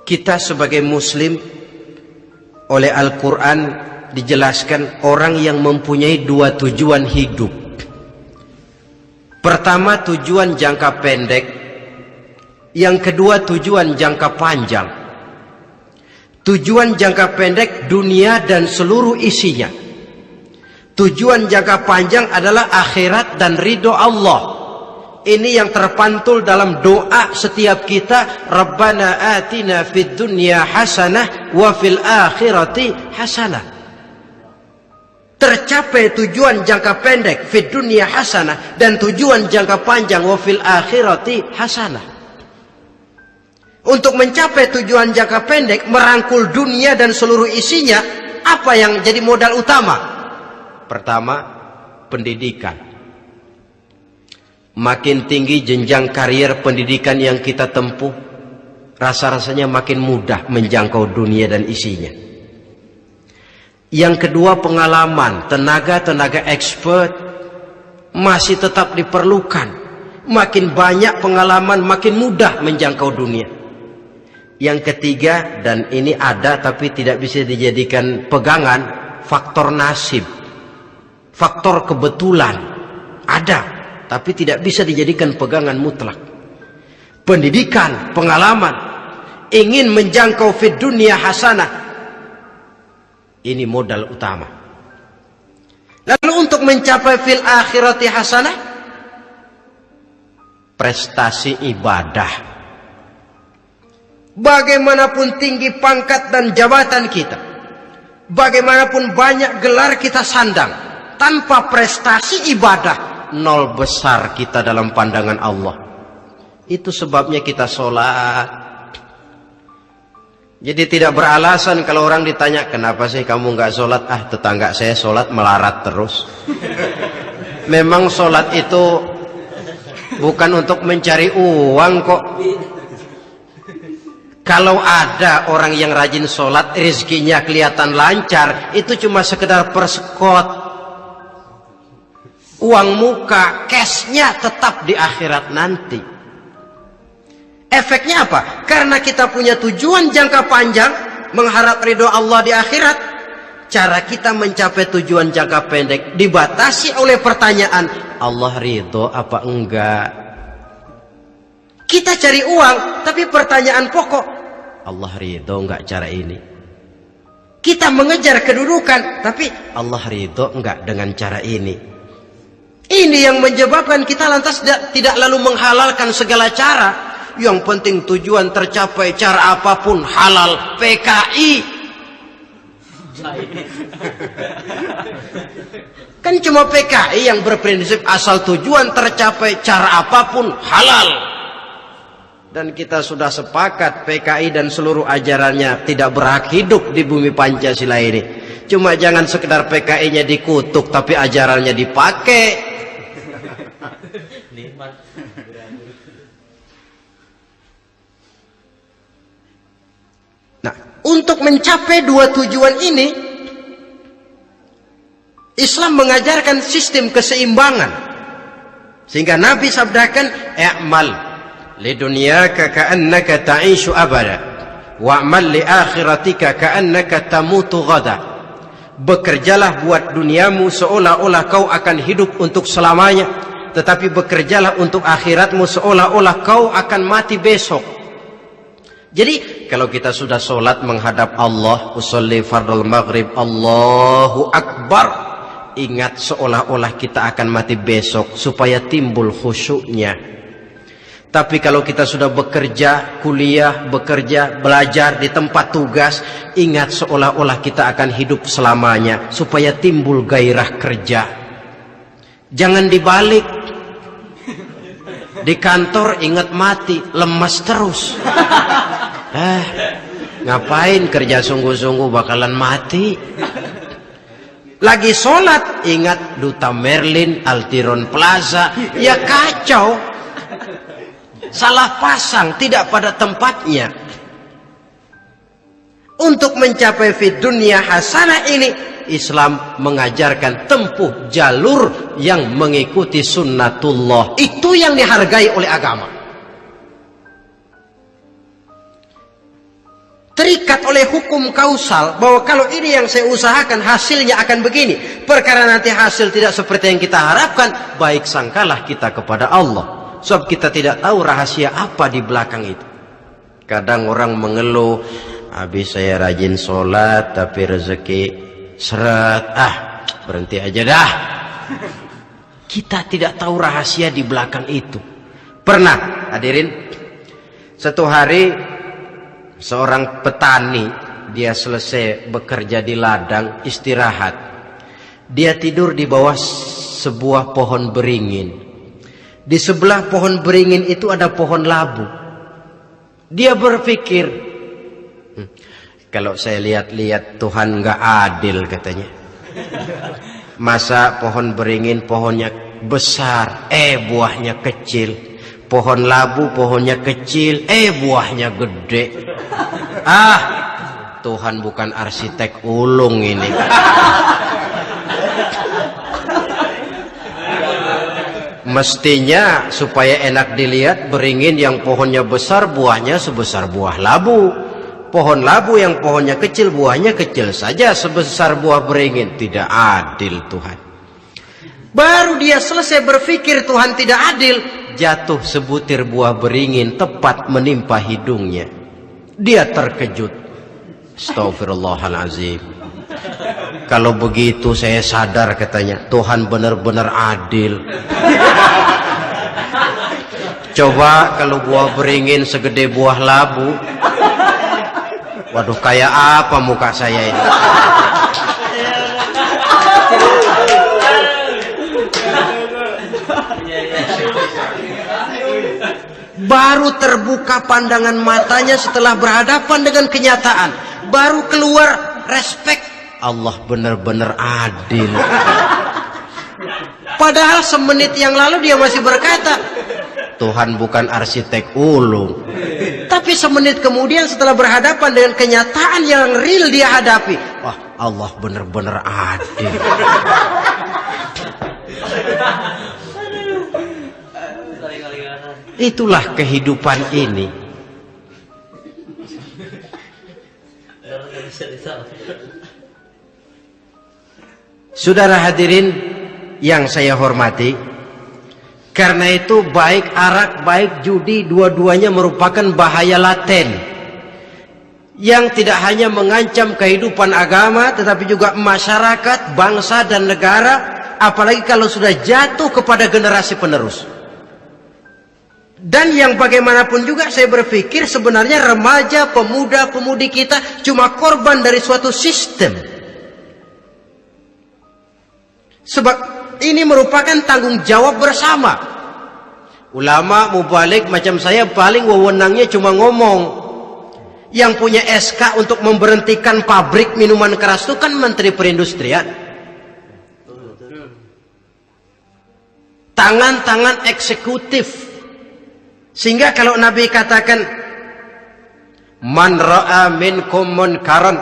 Kita sebagai muslim, oleh Al-Quran dijelaskan orang yang mempunyai dua tujuan hidup. Pertama, tujuan jangka pendek. Yang kedua, tujuan jangka panjang. Tujuan jangka pendek, dunia dan seluruh isinya. Tujuan jangka panjang adalah akhirat dan ridho Allah. Ini yang terpantul dalam doa setiap kita. Rabbana atina fid dunya hasanah wa fil akhirati hasanah. Tercapai tujuan jangka pendek fid dunya hasanah, dan tujuan jangka panjang wa fil akhirati hasanah. Untuk mencapai tujuan jangka pendek, merangkul dunia dan seluruh isinya, apa yang jadi modal utama? Pertama, pendidikan. Makin tinggi jenjang karier pendidikan yang kita tempuh, rasa-rasanya makin mudah menjangkau dunia dan isinya. Yang kedua, pengalaman. Tenaga expert masih tetap diperlukan. Makin banyak pengalaman, makin mudah menjangkau dunia. Yang ketiga, dan ini ada tapi tidak bisa dijadikan pegangan, faktor nasib. Faktor kebetulan. Ada, tapi tidak bisa dijadikan pegangan mutlak. Pendidikan, pengalaman, ingin menjangkau fid dunya hasanah, ini modal utama. Lalu untuk mencapai fil akhirati hasanah, prestasi ibadah. Bagaimanapun tinggi pangkat dan jabatan kita, bagaimanapun banyak gelar kita sandang, tanpa prestasi ibadah, nol besar kita dalam pandangan Allah. Itu sebabnya kita sholat. Jadi tidak beralasan kalau orang ditanya, kenapa sih kamu nggak sholat? Tetangga saya sholat melarat terus. Memang sholat itu bukan untuk mencari uang kok. Kalau ada orang yang rajin sholat, rezekinya kelihatan lancar, itu cuma sekedar persekot. Uang muka, cashnya tetap di akhirat nanti. Efeknya apa? Karena kita punya tujuan jangka panjang, mengharap ridho Allah di akhirat, cara kita mencapai tujuan jangka pendek dibatasi oleh pertanyaan, Allah ridho apa enggak? Kita cari uang, tapi pertanyaan pokok, Allah ridho enggak cara ini? Kita mengejar kedudukan, tapi Allah ridho enggak dengan cara ini? Ini yang menyebabkan kita lantas tidak lalu menghalalkan segala cara. Yang penting tujuan tercapai cara apapun halal. PKI. Kan cuma PKI yang berprinsip asal tujuan tercapai cara apapun halal. Dan kita sudah sepakat PKI dan seluruh ajarannya tidak berhak hidup di bumi Pancasila ini. Cuma jangan sekedar PKI-nya dikutuk tapi ajarannya dipakai. Nah, untuk mencapai dua tujuan ini, Islam mengajarkan sistem keseimbangan. Sehingga Nabi sabdakan, "I'mal lidunyaka ka'annaka ta'ishu abada, wa'mal li akhiratika ka'annaka tamutu ghada." Bekerjalah buat duniamu seolah-olah kau akan hidup untuk selamanya, tetapi bekerjalah untuk akhiratmu seolah-olah kau akan mati besok. Jadi kalau kita sudah sholat menghadap Allah, usolli fardul maghrib, Allahu Akbar, ingat seolah-olah kita akan mati besok supaya timbul khusyuknya. Tapi kalau kita sudah bekerja, kuliah, bekerja, belajar di tempat tugas, ingat seolah-olah kita akan hidup selamanya supaya timbul gairah kerja. Jangan dibalik. Di kantor ingat mati, lemas terus. Ngapain kerja sungguh-sungguh bakalan mati. Lagi sholat ingat Duta Merlin, Altiron Plaza, ya kacau. Salah pasang, tidak pada tempatnya. Untuk mencapai fid dunya hasanah ini, Islam mengajarkan tempuh jalur yang mengikuti sunnatullah. Itu yang dihargai oleh agama. Terikat oleh hukum kausal bahwa kalau ini yang saya usahakan hasilnya akan begini. Perkara nanti hasil tidak seperti yang kita harapkan, baik sangkalah kita kepada Allah. Sebab kita tidak tahu rahasia apa di belakang itu. Kadang orang mengeluh, habis saya rajin sholat tapi rezeki seret, berhenti aja dah. Kita tidak tahu rahasia di belakang itu. Pernah hadirin, satu hari seorang petani, dia selesai bekerja di ladang, istirahat. Dia tidur di bawah sebuah pohon beringin. Di sebelah pohon beringin itu ada pohon labu. Dia berpikir, kalau saya lihat-lihat Tuhan nggak adil katanya. Masa pohon beringin pohonnya besar, buahnya kecil. Pohon labu pohonnya kecil, buahnya gede. Tuhan bukan arsitek ulung ini. Mestinya supaya enak dilihat, beringin yang pohonnya besar buahnya sebesar buah labu. Pohon labu yang pohonnya kecil buahnya kecil saja sebesar buah beringin. Tidak adil Tuhan. Baru dia selesai berpikir Tuhan tidak adil, jatuh sebutir buah beringin tepat menimpa hidungnya. Dia terkejut. Astagfirullahalazim. Kalau begitu saya sadar katanya, Tuhan benar-benar adil. Coba kalau buah beringin segede buah labu. Waduh, kayak apa muka saya ini? Baru terbuka pandangan matanya setelah berhadapan dengan kenyataan. Baru keluar respek. Allah benar-benar adil. Padahal semenit yang lalu dia masih berkata, Tuhan bukan arsitek ulung. Tapi semenit kemudian setelah berhadapan dengan kenyataan yang real dia hadapi, wah, Allah benar-benar adil. Itulah kehidupan ini. Saudara hadirin yang saya hormati, karena itu baik arak, baik judi, dua-duanya merupakan bahaya laten yang tidak hanya mengancam kehidupan agama, tetapi juga masyarakat, bangsa dan negara, apalagi kalau sudah jatuh kepada generasi penerus. Dan yang bagaimanapun juga saya berpikir sebenarnya remaja, pemuda, pemudi kita cuma korban dari suatu sistem. Sebab ini merupakan tanggung jawab bersama. Ulama mubalik macam saya paling wewenangnya cuma ngomong. Yang punya SK untuk memberhentikan pabrik minuman keras itu kan Menteri Perindustrian. Tangan-tangan eksekutif. Sehingga kalau Nabi katakan, man ra'a minkum munkaran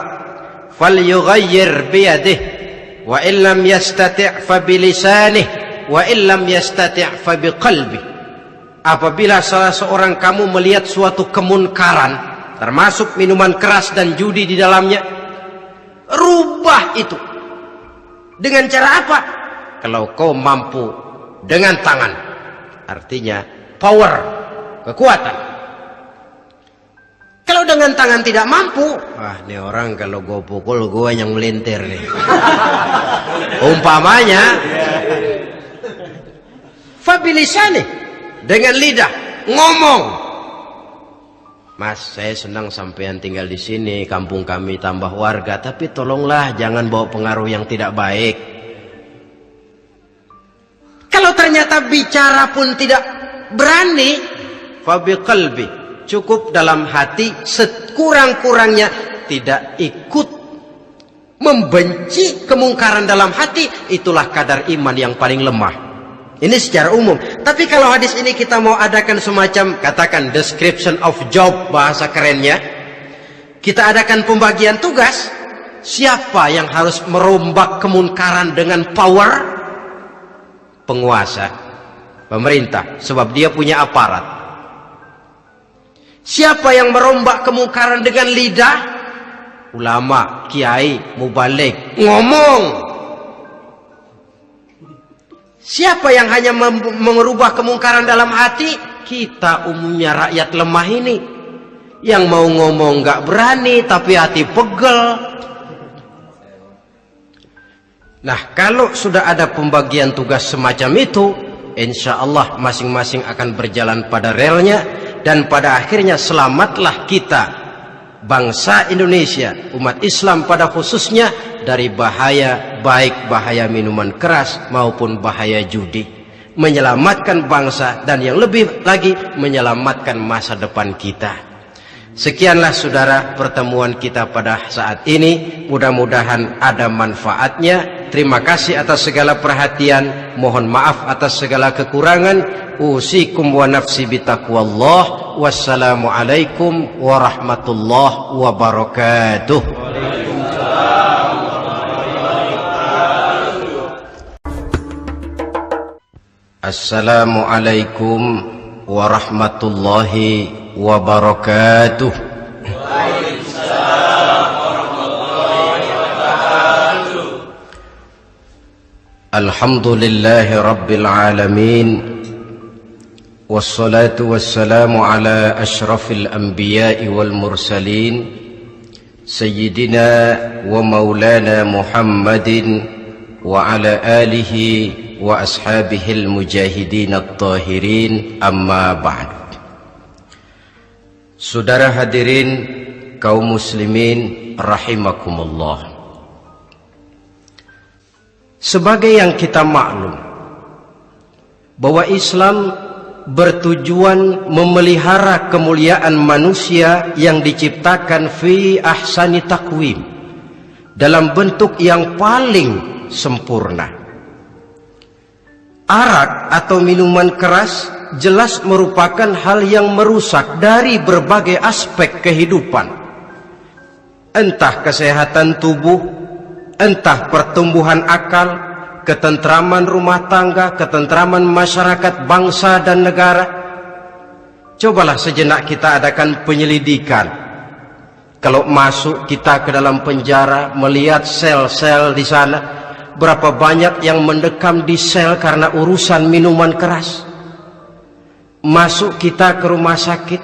falyughayyir biyadihi wa illam yastati' fa bilisanih wa illam yastati' fa biqalbi. Apabila salah seorang kamu melihat suatu kemunkaran, termasuk minuman keras dan judi di dalamnya, rubah itu. Dengan cara apa? Kalau kau mampu dengan tangan, artinya power, kekuatan. Kalau dengan tangan tidak mampu, ini orang kalau gue pukul gue yang melintir nih. Umpamanya fabilisani, dengan lidah ngomong. Mas, saya senang sampean tinggal di sini, kampung kami tambah warga, tapi tolonglah jangan bawa pengaruh yang tidak baik. Kalau ternyata bicara pun tidak berani, fabiqalbi, cukup dalam hati, sekurang-kurangnya tidak ikut membenci kemungkaran dalam hati, itulah kadar iman yang paling lemah. Ini secara umum. Tapi kalau hadis ini kita mau adakan semacam, katakan description of job, bahasa kerennya, kita adakan pembagian tugas. Siapa yang harus merombak kemungkaran dengan power? Penguasa, pemerintah, sebab dia punya aparat. Siapa yang merombak kemungkaran dengan lidah? Ulama, kiai, mubalik, ngomong. Siapa yang hanya merubah kemungkaran dalam hati? Kita umumnya rakyat lemah ini, yang mau ngomong gak berani tapi hati pegel. Nah, kalau sudah ada pembagian tugas semacam itu, insya Allah masing-masing akan berjalan pada relnya, dan pada akhirnya selamatlah kita, bangsa Indonesia, umat Islam pada khususnya, dari bahaya, baik bahaya minuman keras maupun bahaya judi. Menyelamatkan bangsa, dan yang lebih lagi menyelamatkan masa depan kita. Sekianlah saudara pertemuan kita pada saat ini. Mudah-mudahan ada manfaatnya. Terima kasih atas segala perhatian. Mohon maaf atas segala kekurangan. Usikum wa nafsi bitaqwallah. Wassalamualaikum warahmatullahi wabarakatuh. Assalamualaikum warahmatullahi wabarakatuh. Waalaikumsalam warahmatullahi wabarakatuh. Alhamdulillahi rabbil alamin. Wassalatu wassalamu ala ashrafil anbiya'i wal mursalin, Sayyidina wa maulana Muhammadin wa ala alihi wa ashabihil mujahidin at-tahirin, amma ba'd. Saudara hadirin kaum muslimin rahimakumullah. Sebagai yang kita maklum bahwa Islam bertujuan memelihara kemuliaan manusia yang diciptakan fi ahsani taqwim, dalam bentuk yang paling sempurna. Arak atau minuman keras jelas merupakan hal yang merusak dari berbagai aspek kehidupan. Entah kesehatan tubuh, entah pertumbuhan akal, ketentraman rumah tangga, ketentraman masyarakat, bangsa dan negara. Cobalah sejenak kita adakan penyelidikan. Kalau masuk kita ke dalam penjara, melihat sel-sel di sana, berapa banyak yang mendekam di sel karena urusan minuman keras. Masuk kita ke rumah sakit,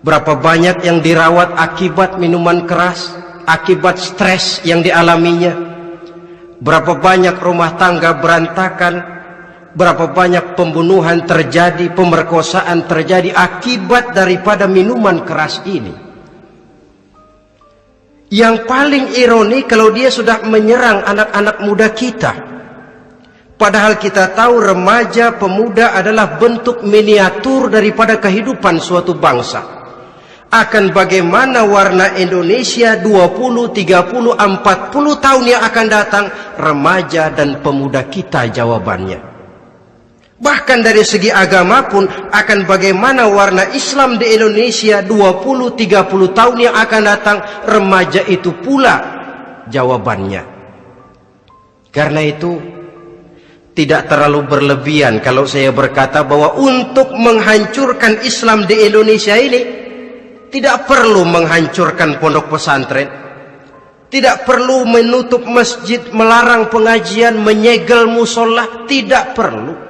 berapa banyak yang dirawat akibat minuman keras, akibat stres yang dialaminya. Berapa banyak rumah tangga berantakan, Berapa banyak pembunuhan terjadi, pemerkosaan terjadi akibat daripada minuman keras ini. Yang paling ironi kalau dia sudah menyerang anak-anak muda kita. Padahal kita tahu remaja pemuda adalah bentuk miniatur daripada kehidupan suatu bangsa. Akan bagaimana warna Indonesia 20, 30, 40 tahun yang akan datang, remaja dan pemuda kita jawabannya. Bahkan dari segi agama pun akan bagaimana warna Islam di Indonesia 20, 30 tahun yang akan datang, remaja itu pula jawabannya. Karena itu tidak terlalu berlebihan kalau saya berkata bahwa untuk menghancurkan Islam di Indonesia ini tidak perlu menghancurkan pondok pesantren, tidak perlu menutup masjid, melarang pengajian, menyegel musola, tidak perlu.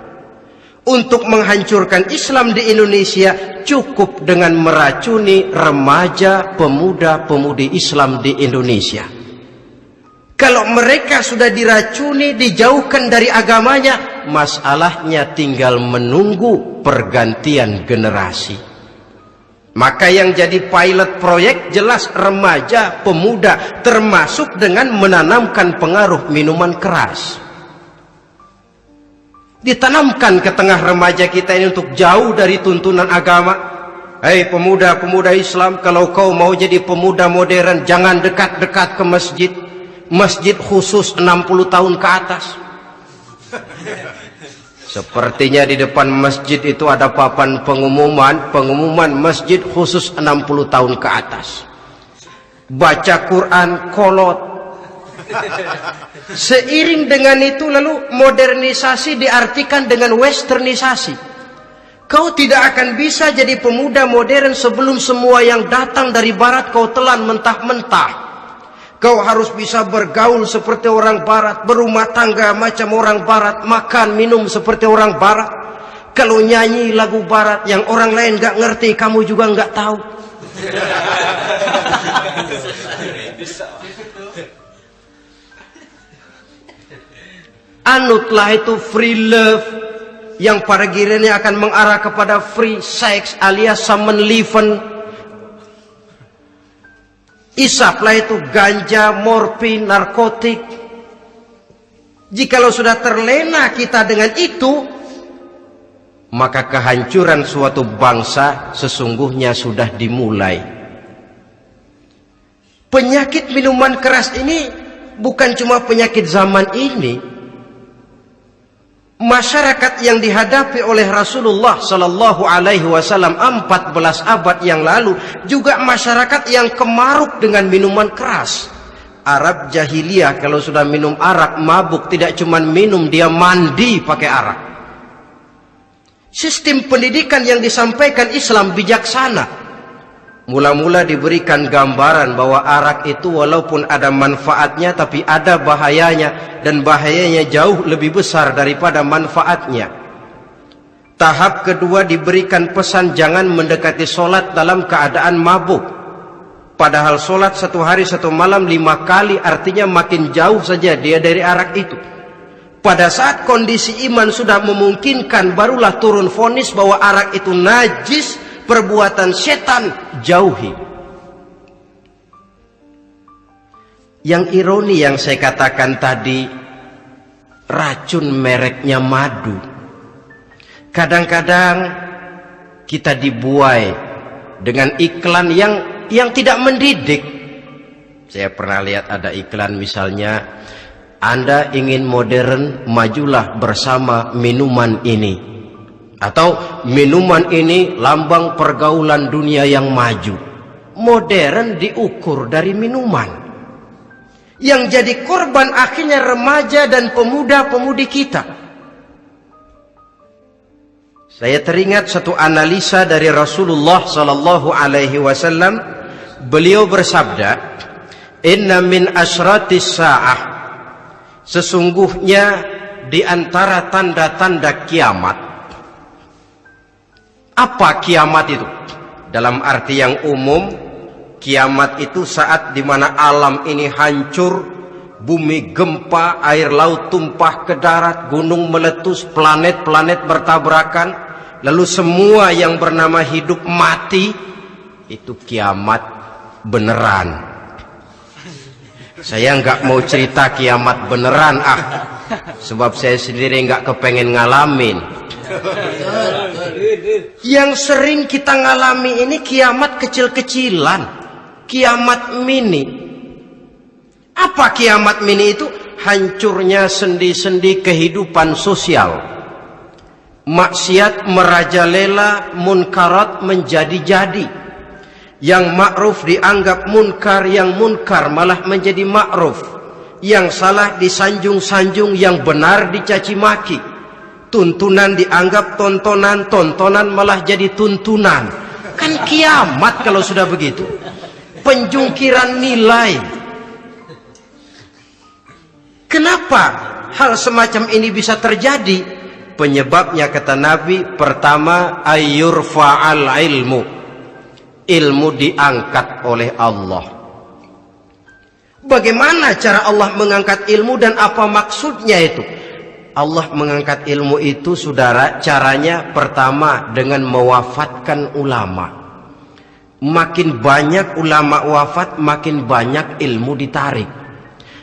Untuk menghancurkan Islam di Indonesia cukup dengan meracuni remaja, pemuda, pemudi Islam di Indonesia. Kalau mereka sudah diracuni, dijauhkan dari agamanya, masalahnya tinggal menunggu pergantian generasi. Maka yang jadi pilot proyek jelas remaja, pemuda, termasuk dengan menanamkan pengaruh minuman keras. Ditanamkan ke tengah remaja kita ini untuk jauh dari tuntunan agama. Hei pemuda-pemuda Islam, kalau kau mau jadi pemuda modern, jangan dekat-dekat ke masjid. Masjid khusus 60 tahun ke atas. Sepertinya di depan masjid itu ada papan pengumuman masjid khusus 60 tahun ke atas. Baca Quran kolot. Seiring dengan itu lalu modernisasi diartikan dengan westernisasi. Kau tidak akan bisa jadi pemuda modern sebelum semua yang datang dari barat kau telan mentah-mentah. Kau harus bisa bergaul seperti orang barat, berumah tangga macam orang barat, makan minum seperti orang barat. Kalau nyanyi lagu barat yang orang lain gak ngerti, kamu juga gak tahu. Anutlah itu free love yang pada gilirannya akan mengarah kepada free sex alias sammenleven. Isaplah itu ganja, morfin, narkotik. Jikalau sudah terlena kita dengan itu, maka kehancuran suatu bangsa sesungguhnya sudah dimulai. Penyakit minuman keras ini bukan cuma penyakit zaman ini. Masyarakat yang dihadapi oleh Rasulullah Sallallahu Alaihi Wasallam 14 abad yang lalu juga masyarakat yang kemaruk dengan minuman keras. Arab jahiliyah kalau sudah minum arak mabuk, tidak cuma minum, dia mandi pakai arak. Sistem pendidikan yang disampaikan Islam bijaksana. Mula-mula diberikan gambaran bahwa arak itu walaupun ada manfaatnya tapi ada bahayanya, dan bahayanya jauh lebih besar daripada manfaatnya. Tahap kedua diberikan pesan jangan mendekati solat dalam keadaan mabuk. Padahal solat 1 hari 1 malam 5 kali, artinya makin jauh saja dia dari arak itu. Pada saat kondisi iman sudah memungkinkan, barulah turun vonis bahwa arak itu najis, perbuatan setan, jauhi. Yang ironi yang saya katakan tadi, racun mereknya madu. Kadang-kadang kita dibuai dengan iklan yang tidak mendidik. Saya pernah lihat ada iklan misalnya, Anda ingin modern, majulah bersama minuman ini. Atau minuman ini lambang pergaulan dunia yang maju. Modern diukur dari minuman. Yang jadi korban akhirnya remaja dan pemuda-pemudi kita. Saya teringat satu analisa dari Rasulullah Sallallahu Alaihi Wasallam. Beliau bersabda, Inna min asyratis sa'ah, sesungguhnya di antara tanda-tanda kiamat. Apa kiamat itu? Dalam arti yang umum, kiamat itu saat dimana alam ini hancur, bumi gempa, air laut tumpah ke darat, gunung meletus, planet-planet bertabrakan, lalu semua yang bernama hidup mati, itu kiamat beneran. Saya nggak mau cerita kiamat beneran sebab saya sendiri nggak kepengen ngalamin. Yang sering kita ngalami ini kiamat kecil-kecilan, kiamat mini. Apa kiamat mini itu? Hancurnya sendi-sendi kehidupan sosial. Maksiat merajalela, munkarat menjadi-jadi. Yang ma'ruf dianggap munkar, yang munkar malah menjadi ma'ruf. Yang salah disanjung-sanjung, yang benar dicaci maki. Tuntunan dianggap tontonan, tontonan malah jadi tuntunan. Kan kiamat kalau sudah begitu. Penjungkiran nilai. Kenapa hal semacam ini bisa terjadi? Penyebabnya kata Nabi, pertama ayyurfa'al ilmu. Ilmu diangkat oleh Allah. Bagaimana cara Allah mengangkat ilmu dan apa maksudnya itu? Allah mengangkat ilmu itu, saudara, caranya pertama dengan mewafatkan ulama. Makin banyak ulama wafat, makin banyak ilmu ditarik.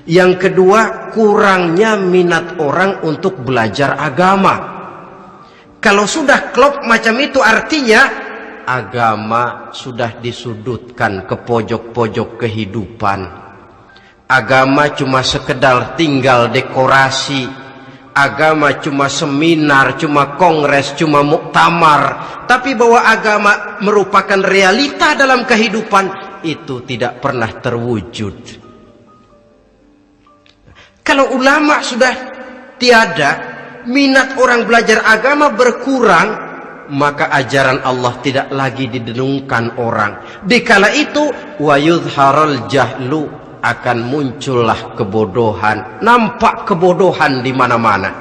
Yang kedua, kurangnya minat orang untuk belajar agama. Kalau sudah klop macam itu, artinya agama sudah disudutkan ke pojok-pojok kehidupan. Agama cuma sekedar tinggal dekorasi. Agama cuma seminar, cuma kongres, cuma muktamar. Tapi bahwa agama merupakan realita dalam kehidupan, itu tidak pernah terwujud. Kalau ulama sudah tiada, minat orang belajar agama berkurang, maka ajaran Allah tidak lagi didenungkan orang. Dikala itu wa yudharul jahlu, akan muncullah kebodohan. Nampak kebodohan di mana-mana.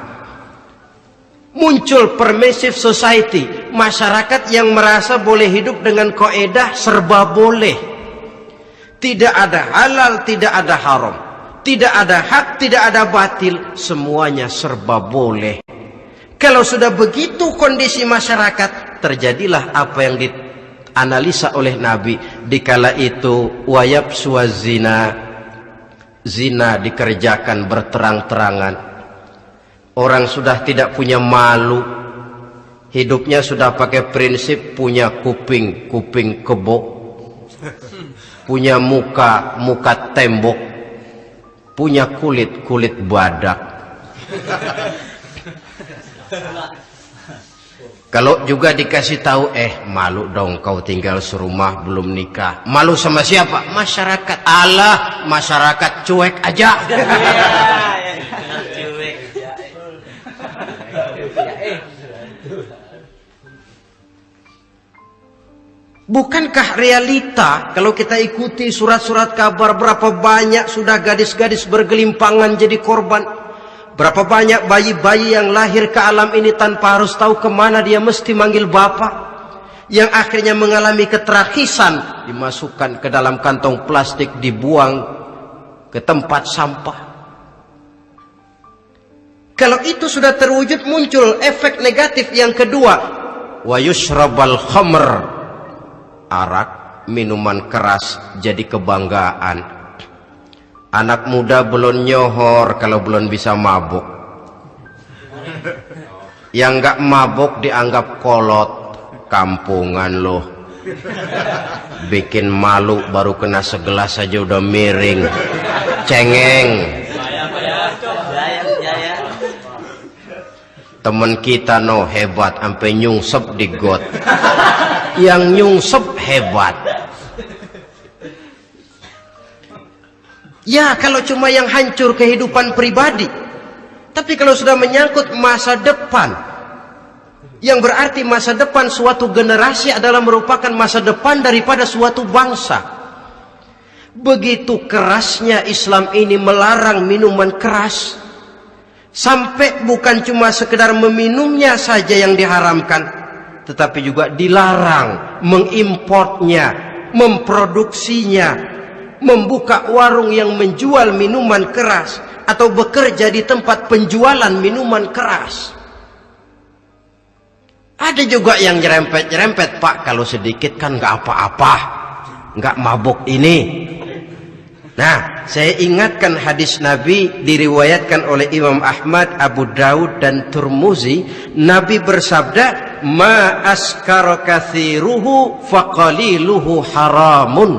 Muncul permissive society, masyarakat yang merasa boleh hidup dengan kaedah serba boleh. Tidak ada halal, tidak ada haram. Tidak ada hak, tidak ada batil, semuanya serba boleh. Kalau sudah begitu kondisi masyarakat, terjadilah apa yang dianalisa oleh Nabi. Dikala itu wayab suazina, zina dikerjakan berterang-terangan. Orang sudah tidak punya malu. Hidupnya sudah pakai prinsip punya kuping, kuping kebo. Punya muka, muka tembok. Punya kulit, kulit badak. Kalau juga dikasih tahu, malu dong kau tinggal serumah belum nikah. Malu sama siapa? Masyarakat. Allah, masyarakat cuek aja. Bukankah realita kalau kita ikuti surat-surat kabar, berapa banyak sudah gadis-gadis bergelimpangan jadi korban? Berapa banyak bayi-bayi yang lahir ke alam ini tanpa harus tahu kemana dia mesti manggil bapak, yang akhirnya mengalami keterakisan, dimasukkan ke dalam kantong plastik, dibuang ke tempat sampah. Kalau itu sudah terwujud, muncul efek negatif yang kedua, wa yushrabal khamr, arak, minuman keras jadi kebanggaan. Anak muda belum nyohor kalau belum bisa mabuk. Yang nggak mabuk dianggap kolot, kampungan loh. Bikin malu baru kena segelas aja udah miring, cengeng. Temen kita hebat, sampai nyungsep di got. Yang nyungsep hebat. Ya, kalau cuma yang hancur kehidupan pribadi. Tapi kalau sudah menyangkut masa depan, yang berarti masa depan suatu generasi adalah merupakan masa depan daripada suatu bangsa. Begitu kerasnya Islam ini melarang minuman keras, sampai bukan cuma sekedar meminumnya saja yang diharamkan, tetapi juga dilarang mengimportnya, memproduksinya, membuka warung yang menjual minuman keras, atau bekerja di tempat penjualan minuman keras. Ada juga yang nyerempet-nyerempet, Pak, kalau sedikit kan nggak apa-apa, nggak mabuk ini. Nah, saya ingatkan hadis Nabi diriwayatkan oleh Imam Ahmad, Abu Daud dan Turmuzi. Nabi bersabda, "Ma askara kathiruhu faqaliluhu haramun."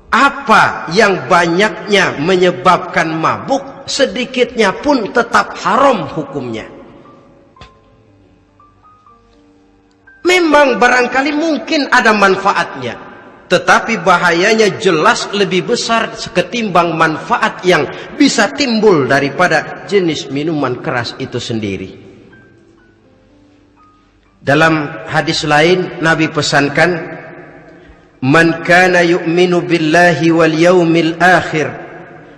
Apa yang banyaknya menyebabkan mabuk, sedikitnya pun tetap haram hukumnya. Memang barangkali mungkin ada manfaatnya, tetapi bahayanya jelas lebih besar ketimbang manfaat yang bisa timbul daripada jenis minuman keras itu sendiri. Dalam hadis lain Nabi pesankan, "Man kana yu'minu billahi wal yawmil akhir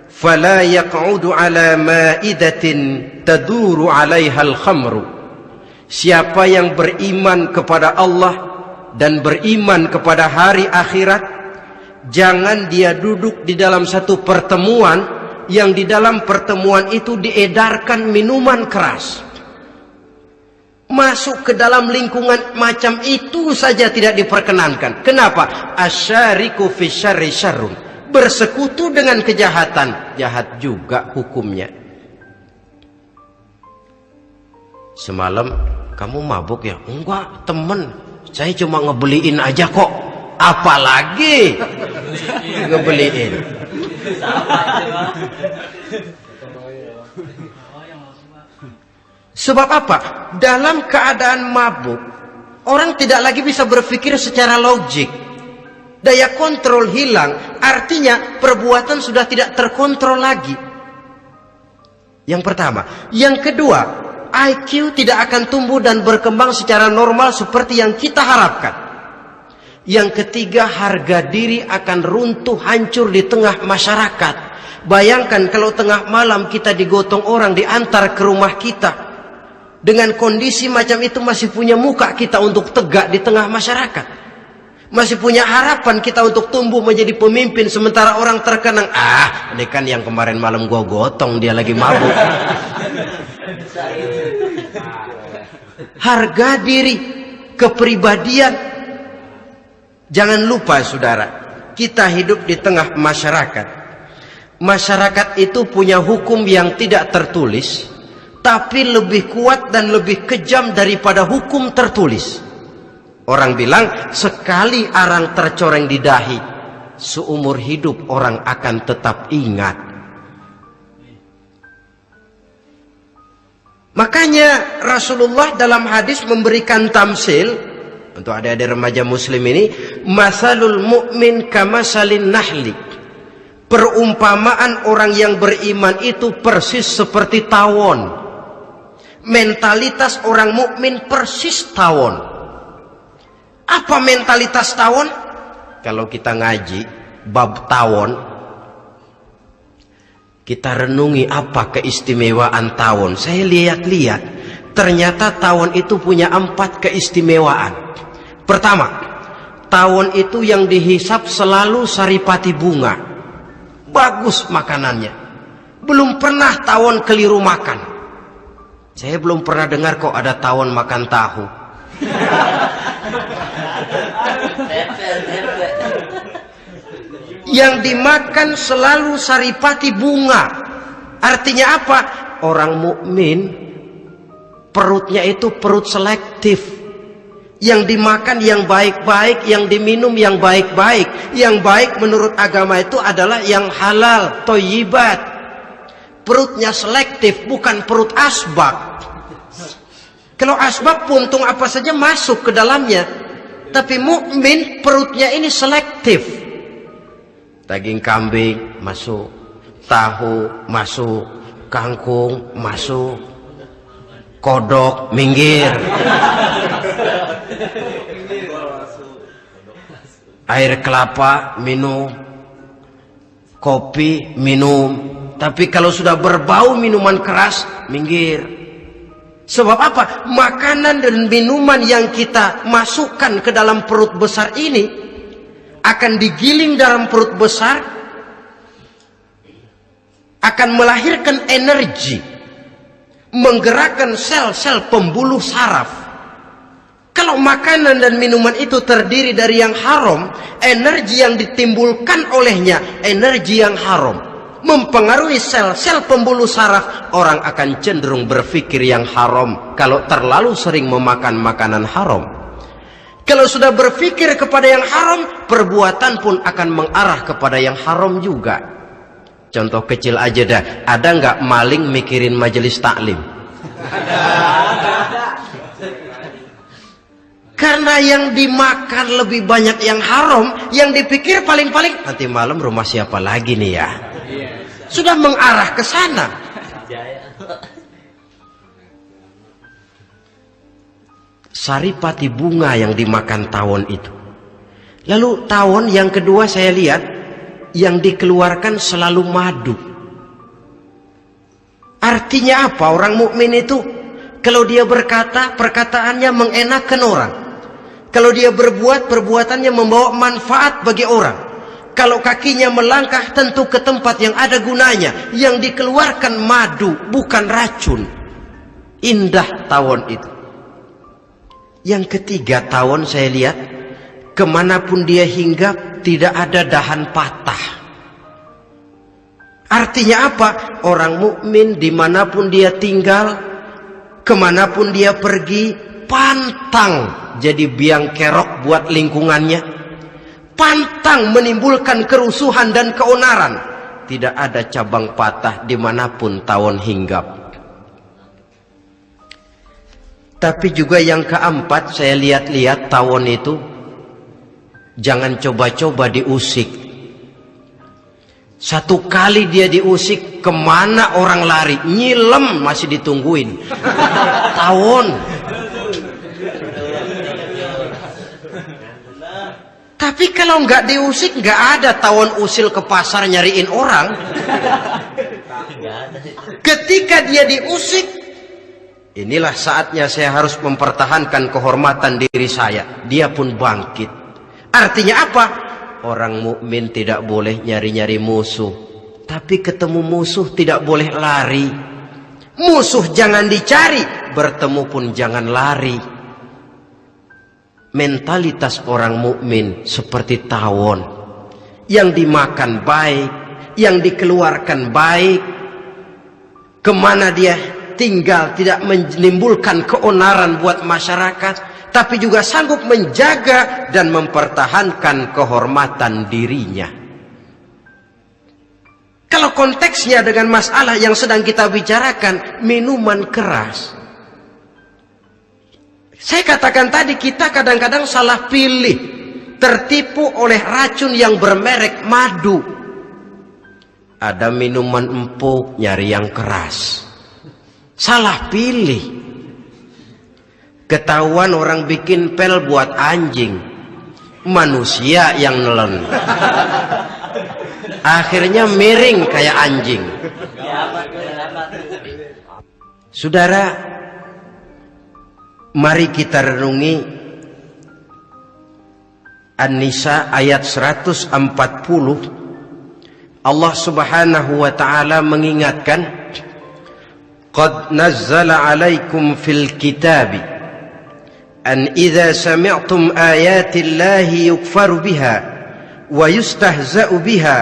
fala yaq'udu ala ma'idatin taduru 'alaiha al-khamru." Siapa yang beriman kepada Allah dan beriman kepada hari akhirat, jangan dia duduk di dalam satu pertemuan yang di dalam pertemuan itu diedarkan minuman keras. Masuk ke dalam lingkungan macam itu saja tidak diperkenankan. Kenapa? Asyariku fi syarri syarrun. Bersekutu dengan kejahatan, jahat juga hukumnya. Semalam kamu mabuk ya? Enggak, temen. Saya cuma ngebeliin aja kok. Apalagi ngebeliin. Sebab apa? Dalam keadaan mabuk, orang tidak lagi bisa berpikir secara logik. Daya kontrol hilang, artinya perbuatan sudah tidak terkontrol lagi. Yang pertama. Yang kedua, IQ tidak akan tumbuh dan berkembang secara normal seperti yang kita harapkan. Yang ketiga, harga diri akan runtuh hancur di tengah masyarakat. Bayangkan kalau tengah malam kita digotong orang, diantar ke rumah kita. Dengan kondisi macam itu masih punya muka kita untuk tegak di tengah masyarakat. Masih punya harapan kita untuk tumbuh menjadi pemimpin, sementara orang terkenang, ini kan yang kemarin malam gua gotong, dia lagi mabuk. Harga diri, kepribadian. Jangan lupa saudara, kita hidup di tengah masyarakat. Masyarakat itu punya hukum yang tidak tertulis, tapi lebih kuat dan lebih kejam daripada hukum tertulis. Orang bilang, sekali arang tercoreng di dahi, seumur hidup orang akan tetap ingat. Makanya Rasulullah dalam hadis memberikan tamsil untuk adik-adik remaja muslim ini, masalul mu'min kamasalin nahli. Perumpamaan orang yang beriman itu persis seperti tawon. Mentalitas orang mukmin persis tawon. Apa mentalitas tawon? Kalau kita ngaji bab tawon, kita renungi apa keistimewaan tawon. Saya lihat-lihat, ternyata tawon itu punya 4 keistimewaan. Pertama, tawon itu yang dihisap selalu saripati bunga. Bagus makanannya. Belum pernah tawon keliru makan. Saya belum pernah dengar kok ada tawon makan tahu. Yang dimakan selalu saripati bunga. Artinya apa? Orang mukmin perutnya itu perut selektif. Yang dimakan yang baik-baik, yang diminum yang baik-baik. Yang baik menurut agama itu adalah yang halal, thayyibat. Perutnya selektif, bukan perut asbak. Kalau asbak puntung apa saja masuk ke dalamnya. Tapi mukmin perutnya ini selektif. Daging kambing masuk, tahu masuk, kangkung masuk, kodok minggir. Air kelapa minum, kopi minum. Tapi kalau sudah berbau minuman keras, minggir. Sebab apa? Makanan dan minuman yang kita masukkan ke dalam perut besar ini akan digiling dalam perut besar, akan melahirkan energi, menggerakkan sel-sel pembuluh saraf. Kalau makanan dan minuman itu terdiri dari yang haram, energi yang ditimbulkan olehnya energi yang haram, mempengaruhi sel-sel pembuluh saraf. Orang akan cenderung berpikir yang haram kalau terlalu sering memakan makanan haram. Kalau sudah berpikir kepada yang haram, perbuatan pun akan mengarah kepada yang haram juga. Contoh kecil aja dah, ada nggak maling mikirin majelis taklim? Karena yang dimakan lebih banyak yang haram, yang dipikir paling-paling nanti malam rumah siapa lagi nih ya? Sudah mengarah ke sana. Saripati bunga yang dimakan tawon itu. Lalu tawon yang kedua saya lihat yang dikeluarkan selalu madu. Artinya apa? Orang mukmin itu kalau dia berkata, perkataannya mengenakan orang. Kalau dia berbuat, perbuatannya membawa manfaat bagi orang. Kalau kakinya melangkah, tentu ke tempat yang ada gunanya. Yang dikeluarkan madu, bukan racun. Indah tawon itu. Yang ketiga, tawon saya lihat, kemanapun dia hinggap, tidak ada dahan patah. Artinya apa? Orang mukmin dimanapun dia tinggal, kemanapun dia pergi, pantang jadi biang kerok buat lingkungannya, pantang menimbulkan kerusuhan dan keonaran. Tidak ada cabang patah dimanapun tawon hinggap. Tapi juga yang keempat, saya lihat-lihat tawon itu jangan coba-coba diusik. Satu kali dia diusik, kemana orang lari? Nyilem masih ditungguin. Tawon. Tapi kalau nggak diusik, nggak ada tawon usil ke pasar nyariin orang. Ketika dia diusik, inilah saatnya saya harus mempertahankan kehormatan diri saya. Dia pun bangkit. Artinya apa? Orang mukmin tidak boleh nyari-nyari musuh, tapi ketemu musuh tidak boleh lari. Musuh jangan dicari, bertemu pun jangan lari. Mentalitas orang mukmin seperti tawon, yang dimakan baik, yang dikeluarkan baik, kemana dia tinggal tidak menimbulkan keonaran buat masyarakat, tapi juga sanggup menjaga dan mempertahankan kehormatan dirinya. Kalau konteksnya dengan masalah yang sedang kita bicarakan, minuman keras, saya katakan tadi, kita kadang-kadang salah pilih, tertipu oleh racun yang bermerek madu. Ada minuman empuk, nyari yang keras, salah pilih. Ketahuan orang bikin pel buat anjing, manusia yang nelen. Akhirnya miring kayak anjing. Saudara, mari kita renungi An-Nisa ayat 140. Allah Subhanahu wa taala mengingatkan, "Qad nazzala 'alaikum fil kitabi an idza sami'tum ayati Allahi yukfaru biha wa yustahza'u biha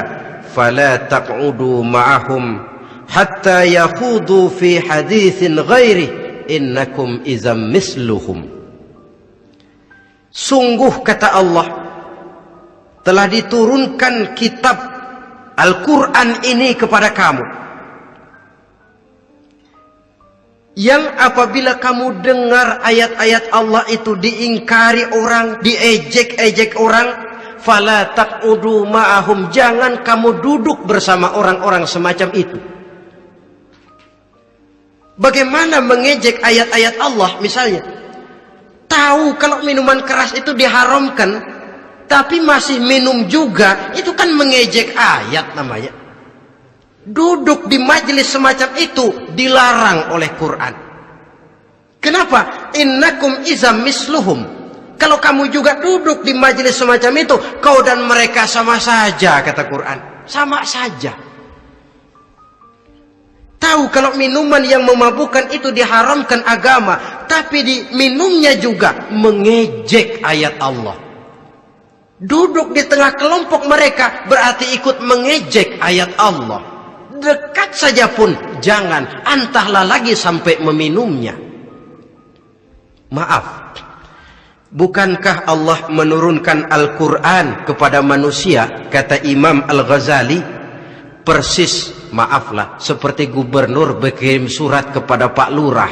fala taq'udu ma'ahum hatta yakhudu fi haditsin ghairihi innakum idzam misluhum." Sungguh kata Allah, telah diturunkan kitab Al-Quran ini kepada kamu, yang apabila kamu dengar ayat-ayat Allah itu diingkari orang, diejek-ejek orang, fala taq'udu ma'ahum, jangan kamu duduk bersama orang-orang semacam itu. Bagaimana mengejek ayat-ayat Allah? Misalnya, tahu kalau minuman keras itu diharamkan, tapi masih minum juga, itu kan mengejek ayat namanya. Duduk di majelis semacam itu dilarang oleh Quran. Kenapa? Innakum izam misluhum, Kalau kamu juga duduk di majelis semacam itu, kau dan mereka sama saja, kata Quran. Sama saja. Tahu kalau minuman yang memabukkan itu diharamkan agama, tapi minumnya juga mengejek ayat Allah. Duduk di tengah kelompok mereka berarti ikut mengejek ayat Allah. Dekat saja pun jangan, entahlah lagi sampai meminumnya. Maaf, bukankah Allah menurunkan Al-Quran kepada manusia, kata Imam Al-Ghazali, persis, maaflah, seperti gubernur berkirim surat kepada Pak Lurah.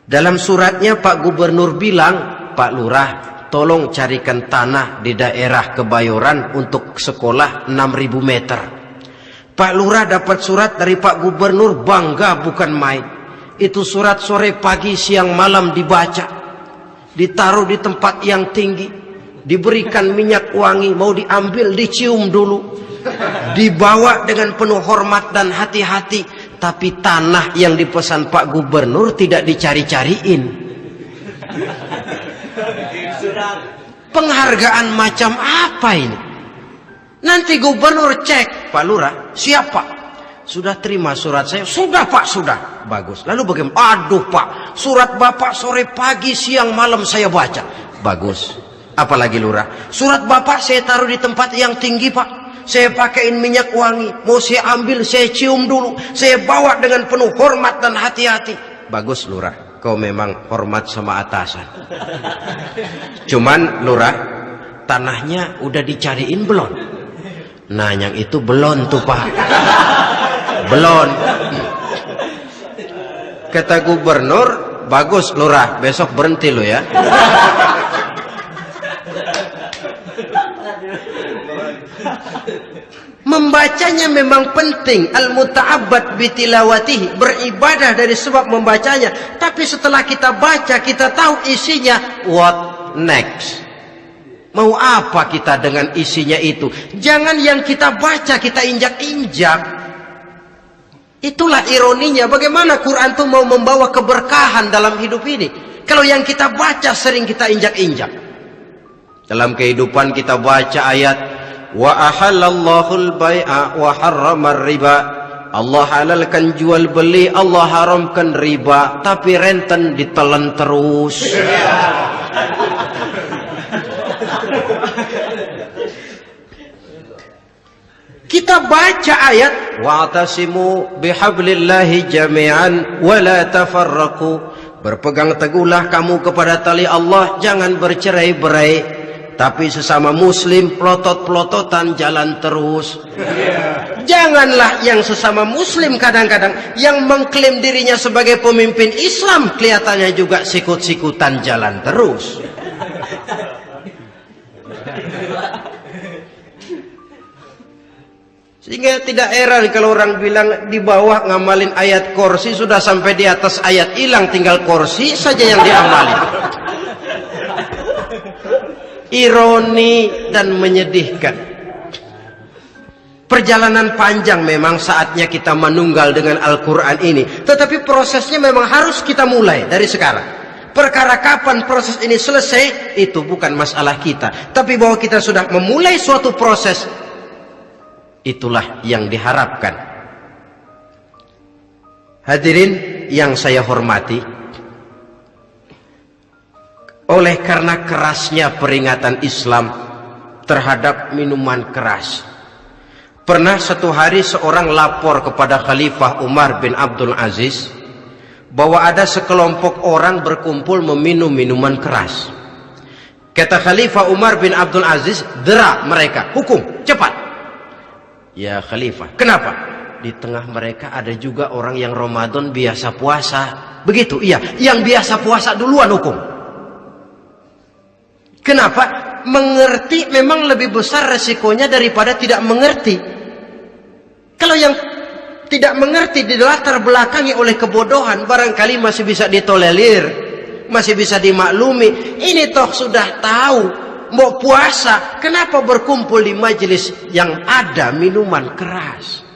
Dalam suratnya Pak Gubernur bilang, Pak Lurah, tolong carikan tanah di daerah Kebayoran untuk sekolah 6.000 meter. Pak Lurah dapat surat dari Pak Gubernur, bangga bukan main. Itu surat sore, pagi, siang, malam dibaca. Ditaruh di tempat yang tinggi. Diberikan minyak wangi, mau diambil, dicium dulu. Dibawa dengan penuh hormat dan hati-hati. Tapi tanah yang dipesan Pak Gubernur tidak dicari-cariin. Penghargaan macam apa ini? Nanti gubernur cek, Pak Lurah, siapa? Sudah terima surat saya? Sudah Pak, sudah. Bagus. Lalu bagaimana? Aduh Pak, surat Bapak sore, pagi, siang, malam saya baca. Bagus. Apalagi Lurah? Surat Bapak saya taruh di tempat yang tinggi Pak. Saya pakaiin minyak wangi. Mau saya ambil, saya cium dulu. Saya bawa dengan penuh hormat dan hati-hati. Bagus Lurah, kau memang hormat sama atasan. Cuman Lurah, tanahnya udah dicariin belum? Nah yang itu belum tuh Pak. Belum. Kata gubernur, bagus Lurah, besok berhenti lo ya. Membacanya memang penting, al-muta'abbad bitilawatihi, beribadah dari sebab membacanya. Tapi setelah kita baca, kita tahu isinya, what next? Mau apa kita dengan isinya itu? Jangan yang kita baca kita injak-injak. Itulah ironinya, bagaimana Quran itu mau membawa keberkahan dalam hidup ini. Kalau yang kita baca sering kita injak-injak. Dalam kehidupan kita baca ayat, wa ahallallahul bai'a wa harramar riba. Allah halalkan jual beli, Allah haramkan riba, tapi renten ditelan terus. Kita baca ayat, wa'tasimu bihablillahi jami'an wa la tafarraqu. Berpegang teguhlah kamu kepada tali Allah, jangan bercerai-berai. Tapi sesama muslim pelotot-pelototan jalan terus. Janganlah yang sesama muslim kadang-kadang yang mengklaim dirinya sebagai pemimpin Islam kelihatannya juga sikut-sikutan jalan terus. Sehingga tidak heran kalau orang bilang di bawah ngamalin ayat kursi sudah sampai di atas ayat hilang, tinggal kursi saja yang diamalin. Ironi dan menyedihkan. Perjalanan panjang memang saatnya kita menunggal dengan Al-Quran ini. Tetapi prosesnya memang harus kita mulai dari sekarang. Perkara kapan proses ini selesai, itu bukan masalah kita. Tapi bahwa kita sudah memulai suatu proses, itulah yang diharapkan. Hadirin yang saya hormati, oleh karena kerasnya peringatan Islam terhadap minuman keras, pernah satu hari seorang lapor kepada Khalifah Umar bin Abdul Aziz bahwa ada sekelompok orang berkumpul meminum minuman keras. Kata Khalifah Umar bin Abdul Aziz, dera mereka, hukum, cepat. Ya Khalifah, kenapa? Di tengah mereka ada juga orang yang Ramadan biasa puasa. Begitu, iya, yang biasa puasa duluan hukum. Kenapa? Mengerti memang lebih besar resikonya daripada tidak mengerti. Kalau yang tidak mengerti dilatar belakangi oleh kebodohan, barangkali masih bisa ditolerir, masih bisa dimaklumi. Ini toh sudah tahu mau puasa, kenapa berkumpul di majelis yang ada minuman keras?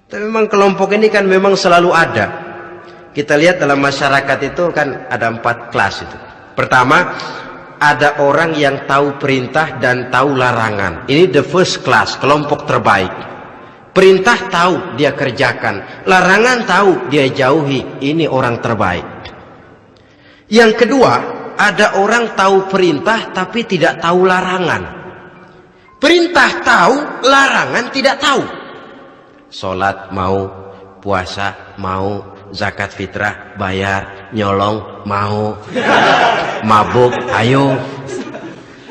Tapi memang kelompok ini kan memang selalu ada. Kita lihat dalam masyarakat itu kan ada 4 kelas itu. Pertama, ada orang yang tahu perintah dan tahu larangan. Ini the first class, kelompok terbaik. Perintah tahu, dia kerjakan. Larangan tahu, dia jauhi. Ini orang terbaik. Yang kedua, ada orang tahu perintah tapi tidak tahu larangan. Perintah tahu, larangan tidak tahu. Sholat mau, puasa mau, zakat fitrah bayar, nyolong mau, mabuk ayo.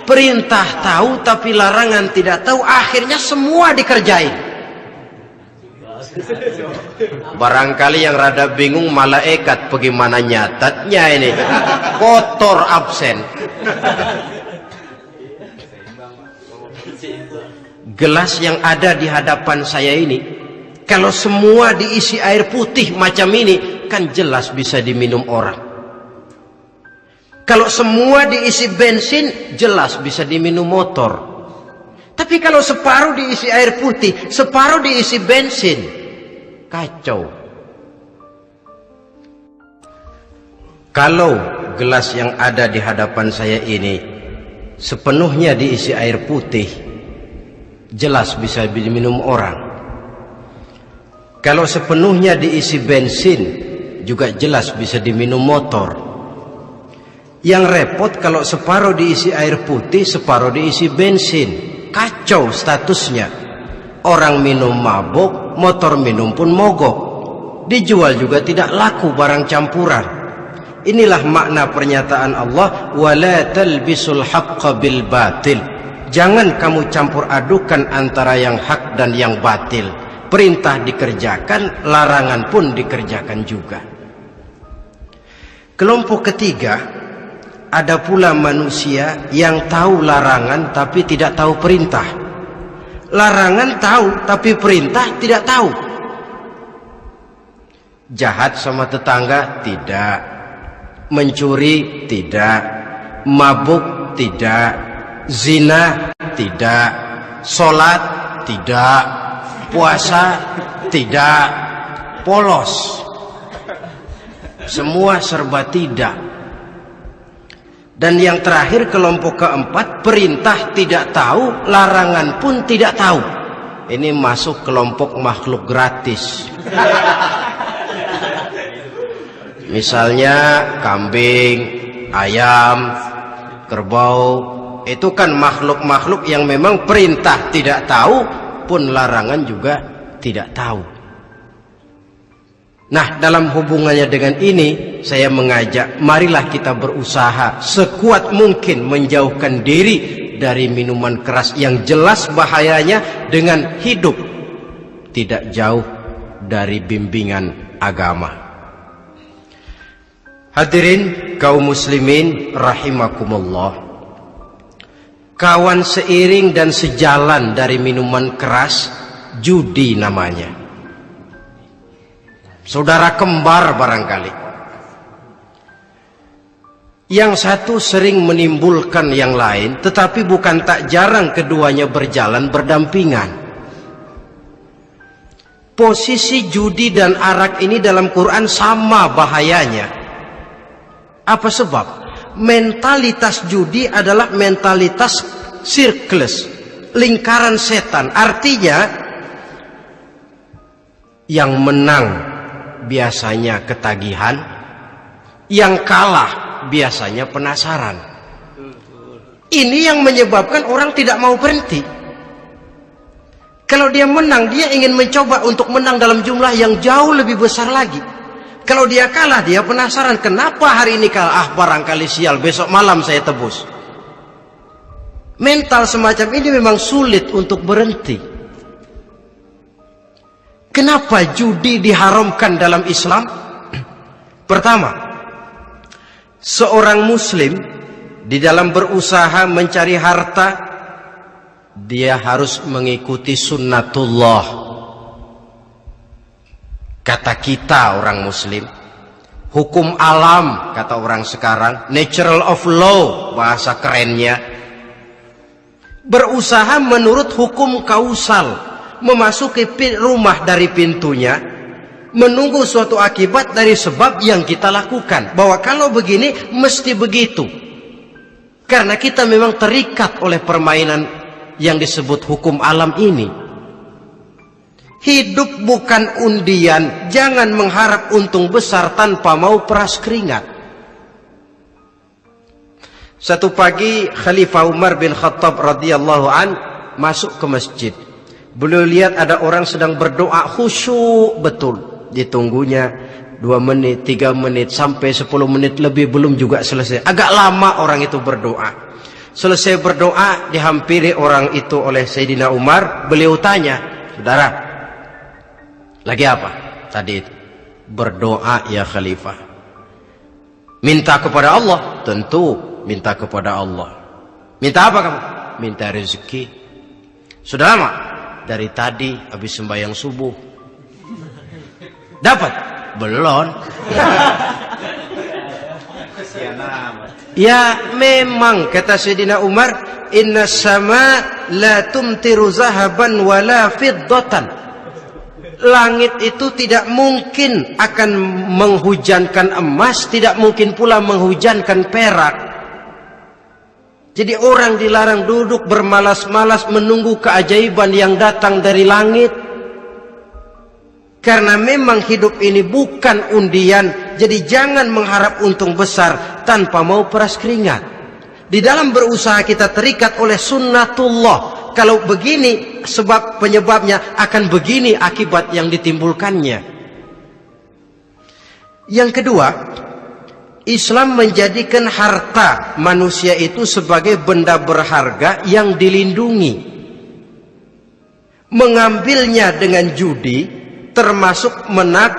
Perintah tahu tapi larangan tidak tahu, akhirnya semua dikerjain. Barangkali yang rada bingung malaikat bagaimana nyatatnya ini, kotor absen. Gelas yang ada di hadapan saya ini, kalau semua diisi air putih macam ini, kan jelas bisa diminum orang. Kalau semua diisi bensin, jelas bisa diminum motor. Tapi kalau separuh diisi air putih, separuh diisi bensin, kacau. Kalau gelas yang ada di hadapan saya ini sepenuhnya diisi air putih, jelas bisa diminum orang. Kalau sepenuhnya diisi bensin, juga jelas bisa diminum motor. Yang repot kalau separuh diisi air putih, separuh diisi bensin. Kacau statusnya. Orang minum mabuk, motor minum pun mogok. Dijual juga tidak laku barang campuran. Inilah makna pernyataan Allah, wala talbisul haqqa bil batil. Jangan kamu campur adukan antara yang hak dan yang batil. Perintah dikerjakan, larangan pun dikerjakan juga. Kelompok ketiga, ada pula manusia yang tahu larangan tapi tidak tahu perintah. Larangan tahu tapi perintah tidak tahu. Jahat sama tetangga tidak, mencuri tidak, mabuk tidak, zina tidak, sholat tidak, puasa tidak, polos, semua serba tidak. Dan yang terakhir, kelompok keempat, perintah tidak tahu, larangan pun tidak tahu. Ini masuk kelompok makhluk gratis. Misalnya kambing, ayam, kerbau, itu kan makhluk-makhluk yang memang perintah tidak tahu, pun larangan juga tidak tahu. Nah, dalam hubungannya dengan ini, saya mengajak, marilah kita berusaha sekuat mungkin menjauhkan diri dari minuman keras yang jelas bahayanya dengan hidup tidak jauh dari bimbingan agama. Hadirin kaum muslimin rahimakumullah. Kawan seiring dan sejalan dari minuman keras, judi namanya. Saudara kembar barangkali. Yang satu sering menimbulkan yang lain, tetapi bukan tak jarang keduanya berjalan berdampingan. Posisi judi dan arak ini dalam Quran sama bahayanya. Apa sebab? Mentalitas judi adalah mentalitas sirkeless, lingkaran setan. Artinya yang menang biasanya ketagihan, yang kalah biasanya penasaran. Ini yang menyebabkan orang tidak mau berhenti. Kalau dia menang, dia ingin mencoba untuk menang dalam jumlah yang jauh lebih besar lagi. Kalau dia kalah, dia penasaran, kenapa hari ini kalah? Barangkali sial, besok malam saya tebus. Mental semacam ini memang sulit untuk berhenti. Kenapa judi diharamkan dalam Islam? Pertama, seorang muslim di dalam berusaha mencari harta, dia harus mengikuti sunnatullah. Kata kita orang muslim, hukum alam kata orang sekarang, natural of law bahasa kerennya. Berusaha menurut hukum kausal, memasuki rumah dari pintunya, menunggu suatu akibat dari sebab yang kita lakukan. Bahwa kalau begini mesti begitu. Karena kita memang terikat oleh permainan yang disebut hukum alam ini. Hidup bukan undian. Jangan mengharap untung besar tanpa mau peras keringat. Satu pagi Khalifah Umar bin Khattab radhiyallahu an masuk ke masjid. Beliau lihat ada orang sedang berdoa khusyuk betul. Ditunggunya 2 menit, 3 menit, sampai 10 menit lebih belum juga selesai. Agak lama orang itu berdoa. Selesai berdoa, dihampiri orang itu oleh Sayyidina Umar. Beliau tanya, saudara, lagi apa tadi itu? Berdoa ya Khalifah. Minta kepada Allah? Tentu minta kepada Allah. Minta apa kamu? Minta rezeki. Sudah lama? Dari tadi habis sembahyang subuh. Dapat? Belum. Ya memang kata Sayyidina Umar, inna sama la tumtiru zahaban wala fiddatan. Langit itu tidak mungkin akan menghujankan emas, tidak mungkin pula menghujankan perak. Jadi orang dilarang duduk bermalas-malas menunggu keajaiban yang datang dari langit. Karena memang hidup ini bukan undian. Jadi jangan mengharap untung besar tanpa mau peras keringat. Di dalam berusaha kita terikat oleh sunnatullah. Kalau begini sebab penyebabnya, akan begini akibat yang ditimbulkannya. Yang kedua, Islam menjadikan harta manusia itu sebagai benda berharga yang dilindungi. Mengambilnya dengan judi termasuk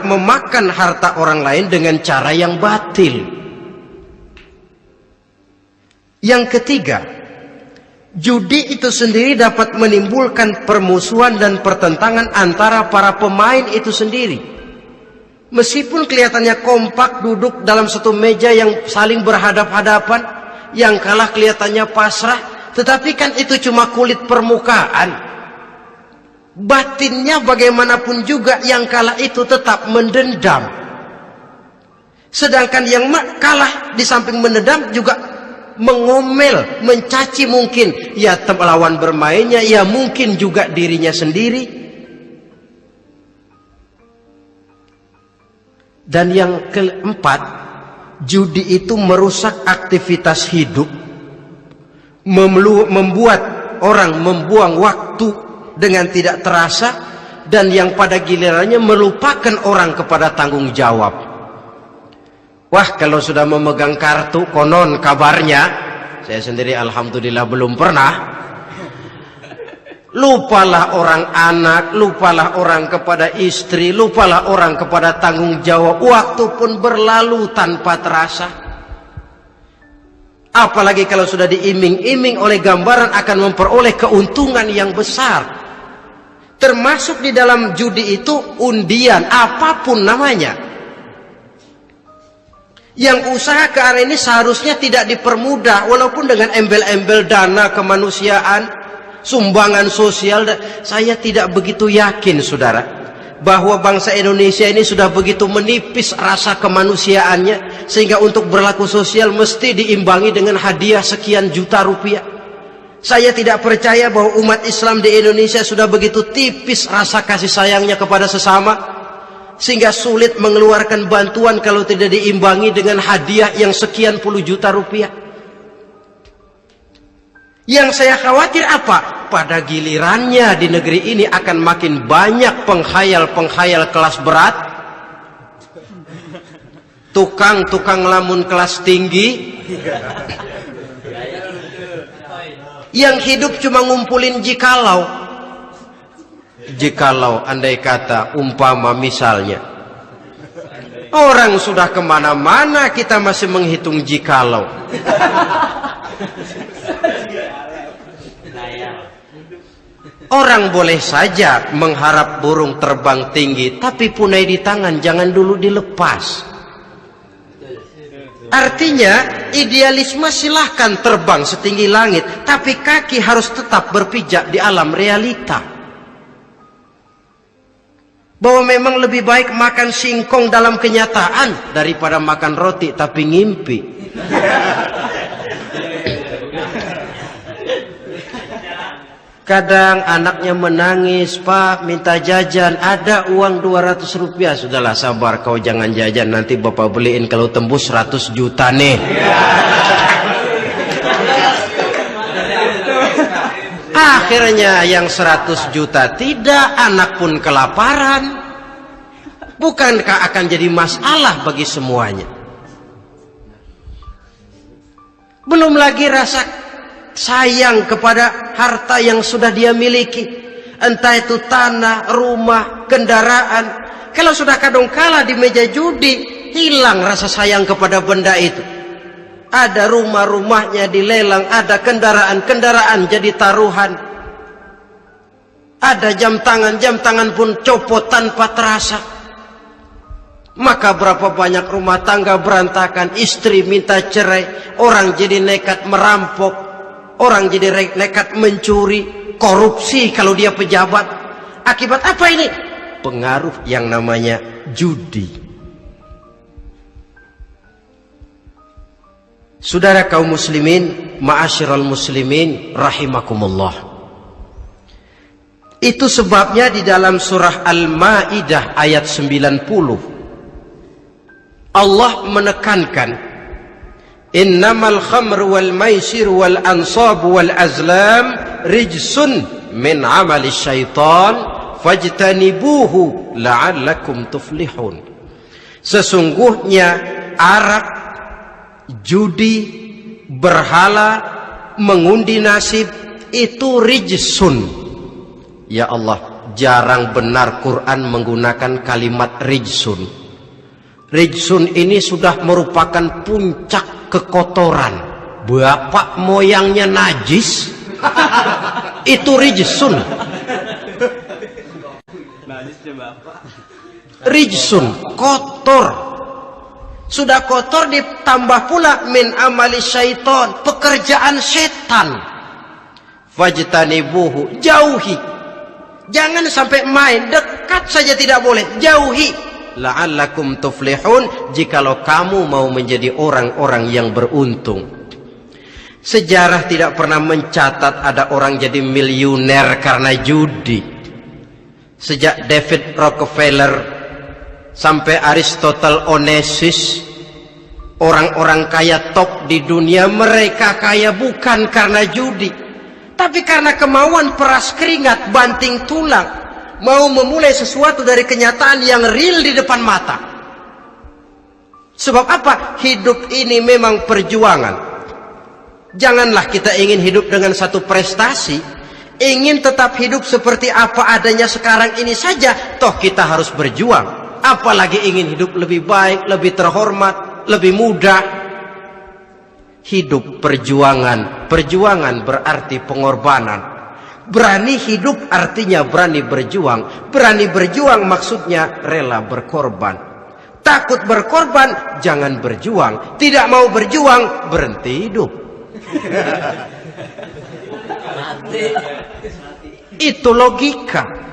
memakan harta orang lain dengan cara yang batil. Yang ketiga, judi itu sendiri dapat menimbulkan permusuhan dan pertentangan antara para pemain itu sendiri. Meskipun kelihatannya kompak duduk dalam satu meja yang saling berhadap-hadapan, yang kalah kelihatannya pasrah, tetapi kan itu cuma kulit permukaan. Batinnya bagaimanapun juga yang kalah itu tetap mendendam. Sedangkan yang kalah di samping mendendam juga mengomel, mencaci mungkin ya lawan bermainnya, ya mungkin juga dirinya sendiri. Dan yang keempat, judi itu merusak aktivitas hidup, membuat orang membuang waktu dengan tidak terasa, dan yang pada gilirannya melupakan orang kepada tanggung jawab. Wah, kalau sudah memegang kartu, konon kabarnya, saya sendiri alhamdulillah belum pernah, lupalah orang anak, lupalah orang kepada istri, lupalah orang kepada tanggung jawab. Waktu pun berlalu tanpa terasa. Apalagi kalau sudah diiming-iming oleh gambaran akan memperoleh keuntungan yang besar. Termasuk di dalam judi itu undian, apapun namanya. Yang usaha ke arah ini seharusnya tidak dipermudah, walaupun dengan embel-embel dana kemanusiaan, sumbangan sosial. Saya tidak begitu yakin, saudara, bahwa bangsa Indonesia ini sudah begitu menipis rasa kemanusiaannya, sehingga untuk berlaku sosial mesti diimbangi dengan hadiah sekian juta rupiah. Saya tidak percaya bahwa umat Islam di Indonesia sudah begitu tipis rasa kasih sayangnya kepada sesama, sehingga sulit mengeluarkan bantuan kalau tidak diimbangi dengan hadiah yang sekian puluh juta rupiah. Yang saya khawatir apa? Pada gilirannya di negeri ini akan makin banyak penghayal-penghayal kelas berat, tukang-tukang lamun kelas tinggi, yang hidup cuma ngumpulin jikalau. Jikalau, andai kata, umpama misalnya, orang sudah kemana-mana kita masih menghitung jikalau. Orang boleh saja mengharap burung terbang tinggi, tapi punai di tangan jangan dulu dilepas. Artinya idealisme silahkan terbang setinggi langit, tapi kaki harus tetap berpijak di alam realita. bahwa memang lebih baik makan singkong dalam kenyataan daripada makan roti tapi ngimpi. Kadang anaknya menangis, "Pak, minta jajan, ada uang 200 rupiah. Sudahlah, sabar, kau jangan jajan, nanti bapak beliin kalau tembus 100 juta nih. Akhirnya yang 100 juta tidak, anak pun kelaparan. Bukankah akan jadi masalah bagi semuanya? Belum lagi rasa sayang kepada harta yang sudah dia miliki, entah itu tanah, rumah, kendaraan. Kalau sudah kadangkala di meja judi, hilang rasa sayang kepada benda itu. Ada rumah-rumahnya dilelang, ada kendaraan-kendaraan jadi taruhan, ada jam tangan pun copot tanpa terasa. Maka berapa banyak rumah tangga berantakan, istri minta cerai, orang jadi nekat merampok, orang jadi nekat mencuri, korupsi kalau dia pejabat. Akibat apa ini? Pengaruh yang namanya judi. Saudara kaum muslimin, ma'asyiral muslimin rahimakumullah. Itu sebabnya di dalam surah Al-Maidah ayat 90 Allah menekankan, innamal khamru wal maisir wal ansabu wal azlam rijsun min amali syaitan fajtanibuhu la'allakum tuflihun. Sesungguhnya arak, judi, berhala, mengundi nasib itu rijsun. Ya Allah, jarang benar Quran menggunakan kalimat rijsun. Rijsun ini sudah merupakan puncak kekotoran. Bapak moyangnya najis, itu rijsun. Rijsun, kotor. Sudah kotor ditambah pula min amali syaitan, pekerjaan setan. Fajtanibuhu, jauhi. Jangan sampai main, dekat saja tidak boleh, jauhi. La'allakum tuflihun, jikalau kamu mau menjadi orang-orang yang beruntung. Sejarah tidak pernah mencatat ada orang jadi miliuner karena judi. Sejak David Rockefeller sampai Aristotle Onassis, orang-orang kaya top di dunia, mereka kaya bukan karena judi, tapi karena kemauan peras keringat, banting tulang, mau memulai sesuatu dari kenyataan yang real di depan mata. Sebab apa? Hidup ini memang perjuangan. Janganlah kita ingin hidup dengan satu prestasi, ingin tetap hidup seperti apa adanya sekarang ini saja, toh kita harus berjuang. Apalagi ingin hidup lebih baik, lebih terhormat, lebih mudah. Hidup perjuangan. Perjuangan berarti pengorbanan. Berani hidup artinya berani berjuang. Berani berjuang maksudnya rela berkorban. Takut berkorban, jangan berjuang. Tidak mau berjuang, berhenti hidup. Itu logika.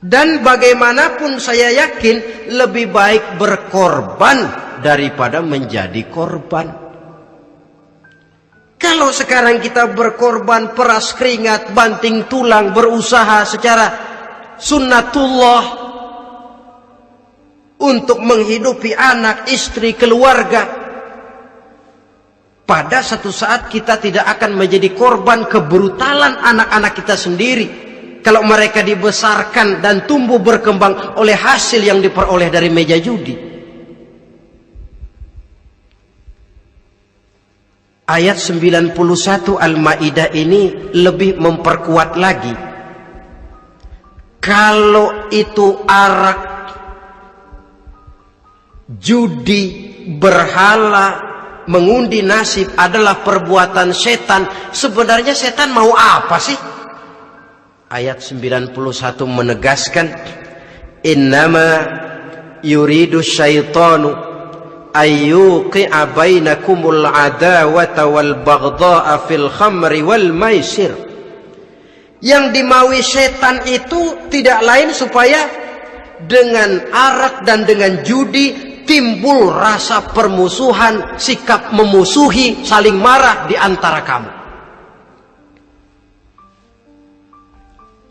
Dan bagaimanapun saya yakin lebih baik berkorban daripada menjadi korban. Kalau sekarang kita berkorban, peras keringat, banting tulang, berusaha secara sunnatullah untuk menghidupi anak, istri, keluarga, pada satu saat kita tidak akan menjadi korban kebrutalan anak-anak kita sendiri kalau mereka dibesarkan dan tumbuh berkembang oleh hasil yang diperoleh dari meja judi. Ayat 91 Al-Maidah ini lebih memperkuat lagi. Kalau itu arak, judi, berhala, mengundi nasib adalah perbuatan setan, sebenarnya setan mau apa sih? Ayat 91 menegaskan, innama yuridu syaitanu ayyuqi'a bainakumul adawata wal baghdha'a fil khamri wal maisir. Yang dimaui setan itu tidak lain supaya dengan arak dan dengan judi timbul rasa permusuhan, sikap memusuhi, saling marah di antara kamu.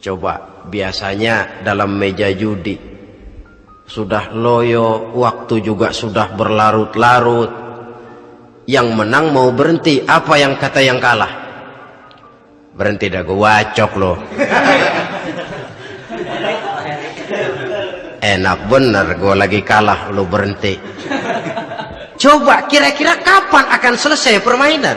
Coba, biasanya dalam meja judi sudah loyo, waktu juga sudah berlarut-larut. Yang menang mau berhenti, apa yang kata yang kalah? Berhenti dah, gue wacok loh. Enak bener, gue lagi kalah, lo berhenti. Coba, kira-kira kapan akan selesai permainan?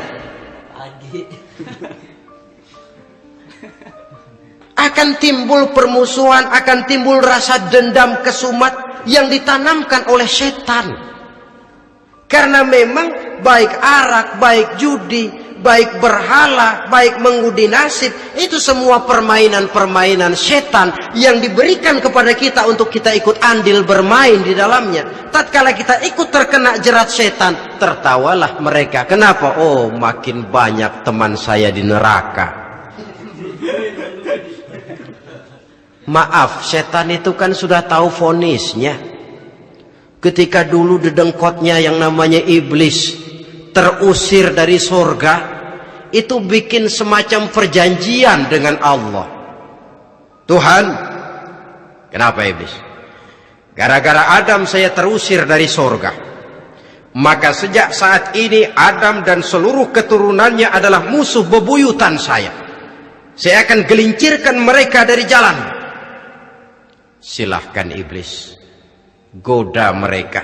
Akan timbul permusuhan, akan timbul rasa dendam kesumat yang ditanamkan oleh setan. Karena memang baik arak, baik judi, baik berhala, baik mengudi nasib, itu semua permainan-permainan setan yang diberikan kepada kita untuk kita ikut andil bermain di dalamnya. Tatkala kita ikut terkena jerat setan, tertawalah mereka. Kenapa? Oh, makin banyak teman saya di neraka. Maaf, setan itu kan sudah tahu vonisnya. Ketika dulu dedengkotnya yang namanya iblis terusir dari surga, itu bikin semacam perjanjian dengan Allah. Tuhan, kenapa iblis? Gara-gara Adam saya terusir dari surga. Maka sejak saat ini Adam dan seluruh keturunannya adalah musuh bebuyutan saya. Saya akan gelincirkan mereka dari jalan. Silahkan iblis, goda mereka,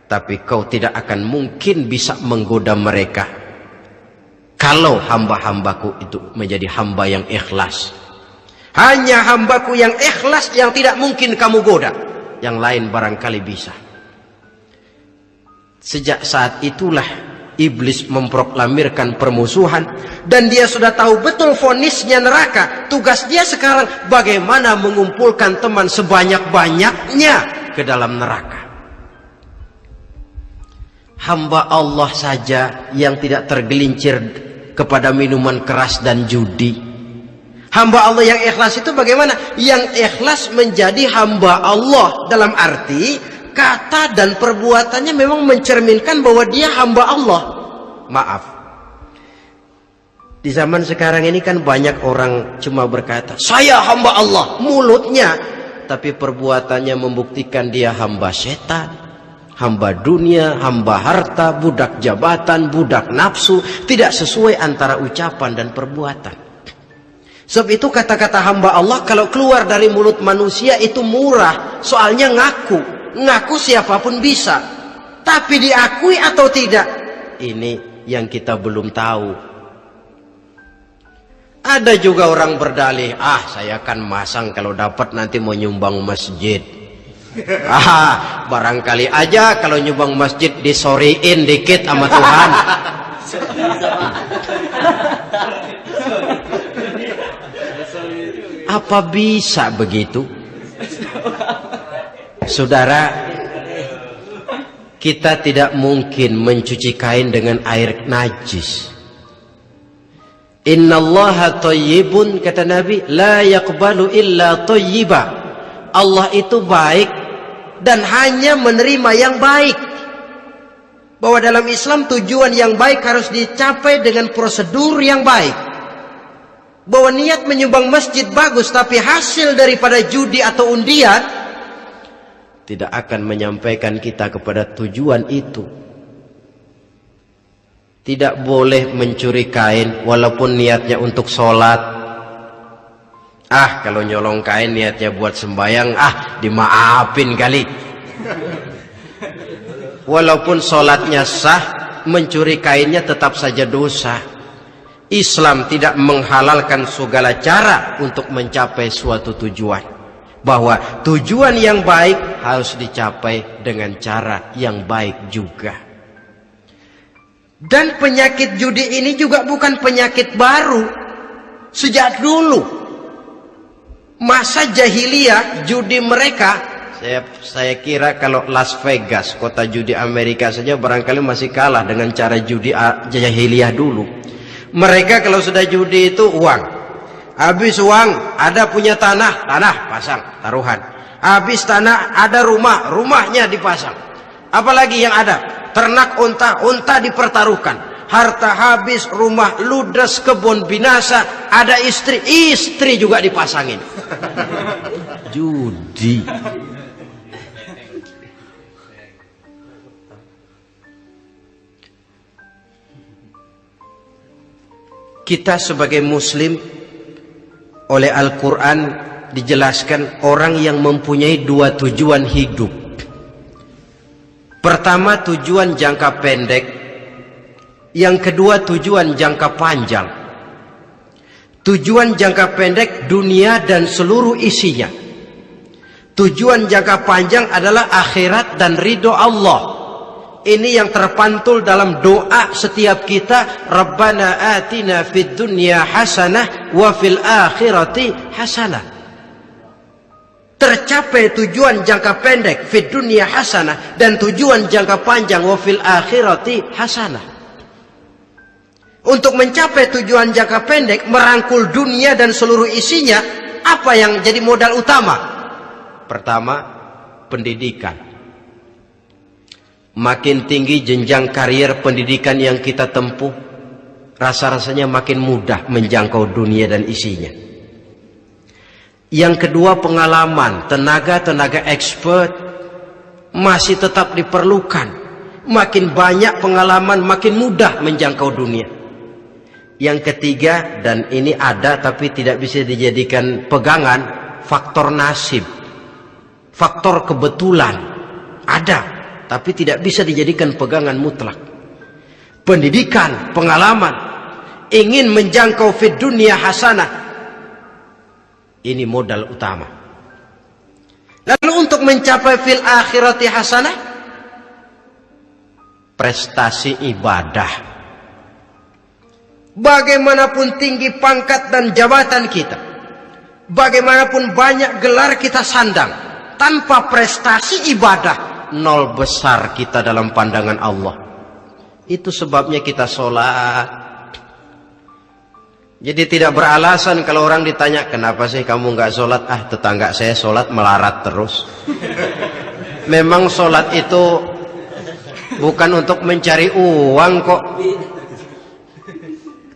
tapi kau tidak akan mungkin bisa menggoda mereka kalau hamba-hambaku itu menjadi hamba yang ikhlas. Hanya hambaku yang ikhlas yang tidak mungkin kamu goda, yang lain barangkali bisa. Sejak saat itulah iblis memproklamirkan permusuhan, dan dia sudah tahu betul vonisnya neraka. Tugas dia sekarang bagaimana mengumpulkan teman sebanyak-banyaknya ke dalam neraka. Hamba Allah saja yang tidak tergelincir kepada minuman keras dan judi. Hamba Allah yang ikhlas itu bagaimana? Yang ikhlas menjadi hamba Allah dalam arti kata dan perbuatannya memang mencerminkan bahwa dia hamba Allah. Maaf, di zaman sekarang ini kan banyak orang cuma berkata saya hamba Allah mulutnya, tapi perbuatannya membuktikan dia hamba setan, hamba dunia, hamba harta, budak jabatan, budak nafsu. Tidak sesuai antara ucapan dan perbuatan. Sebab itu kata-kata hamba Allah kalau keluar dari mulut manusia itu murah, soalnya ngaku siapapun bisa, tapi diakui atau tidak, ini yang kita belum tahu. Ada juga orang berdalih, saya akan masang kalau dapat nanti mau nyumbang masjid. Barangkali aja kalau nyumbang masjid disoriin dikit sama Tuhan. Apa bisa begitu? Saudara, kita tidak mungkin mencuci kain dengan air najis. Innallaha thayyibun, kata Nabi, la yaqbalu illa thayyiba. Allah itu baik dan hanya menerima yang baik. Bahwa dalam Islam tujuan yang baik harus dicapai dengan prosedur yang baik. Bahwa niat menyumbang masjid bagus, tapi hasil daripada judi atau undian tidak akan menyampaikan kita kepada tujuan itu. Tidak boleh mencuri kain walaupun niatnya untuk sholat. Kalau nyolong kain niatnya buat sembahyang, dimaafin kali. Walaupun sholatnya sah, mencuri kainnya tetap saja dosa. Islam tidak menghalalkan segala cara untuk mencapai suatu tujuan. Bahwa tujuan yang baik harus dicapai dengan cara yang baik juga. Dan penyakit judi ini juga bukan penyakit baru. Sejak dulu masa jahiliyah judi mereka, saya kira kalau Las Vegas, kota judi Amerika saja barangkali masih kalah dengan cara judi jahiliyah dulu. Mereka kalau sudah judi itu uang. Habis uang, ada punya tanah, pasang, taruhan. Habis tanah, ada rumah, rumahnya dipasang. Apalagi yang ada? Ternak unta dipertaruhkan. Harta habis, rumah ludes, kebun binasa, ada istri juga dipasangin. Judi. Kita sebagai muslim, oleh Al-Quran dijelaskan orang yang mempunyai dua tujuan hidup. Pertama, tujuan jangka pendek. Yang kedua, tujuan jangka panjang. Tujuan jangka pendek, dunia dan seluruh isinya. Tujuan jangka panjang adalah akhirat dan ridho Allah. Ini yang terpantul dalam doa setiap kita. Rabbana atina fid dunya hasanah wa fil akhirati hasanah. Tercapai tujuan jangka pendek fid dunya hasanah, dan tujuan jangka panjang wa fil akhirati hasanah. Untuk mencapai tujuan jangka pendek, merangkul dunia dan seluruh isinya, apa yang jadi modal utama? Pertama, pendidikan. Makin tinggi jenjang karier pendidikan yang kita tempuh, rasa-rasanya makin mudah menjangkau dunia dan isinya. Yang kedua, pengalaman. Tenaga expert masih tetap diperlukan. Makin banyak pengalaman, makin mudah menjangkau dunia. Yang ketiga, dan ini ada tapi tidak bisa dijadikan pegangan, faktor nasib, faktor kebetulan. Ada tapi tidak bisa dijadikan pegangan mutlak. Pendidikan, pengalaman, ingin menjangkau fid dunya hasanah, ini modal utama. Lalu untuk mencapai fil akhirati hasanah, prestasi ibadah. Bagaimanapun tinggi pangkat dan jabatan kita, bagaimanapun banyak gelar kita sandang, tanpa prestasi ibadah, nol besar kita dalam pandangan Allah. Itu sebabnya kita sholat. Jadi tidak beralasan kalau orang ditanya, kenapa sih kamu nggak sholat? Ah, tetangga saya sholat melarat terus. Memang sholat itu bukan untuk mencari uang kok.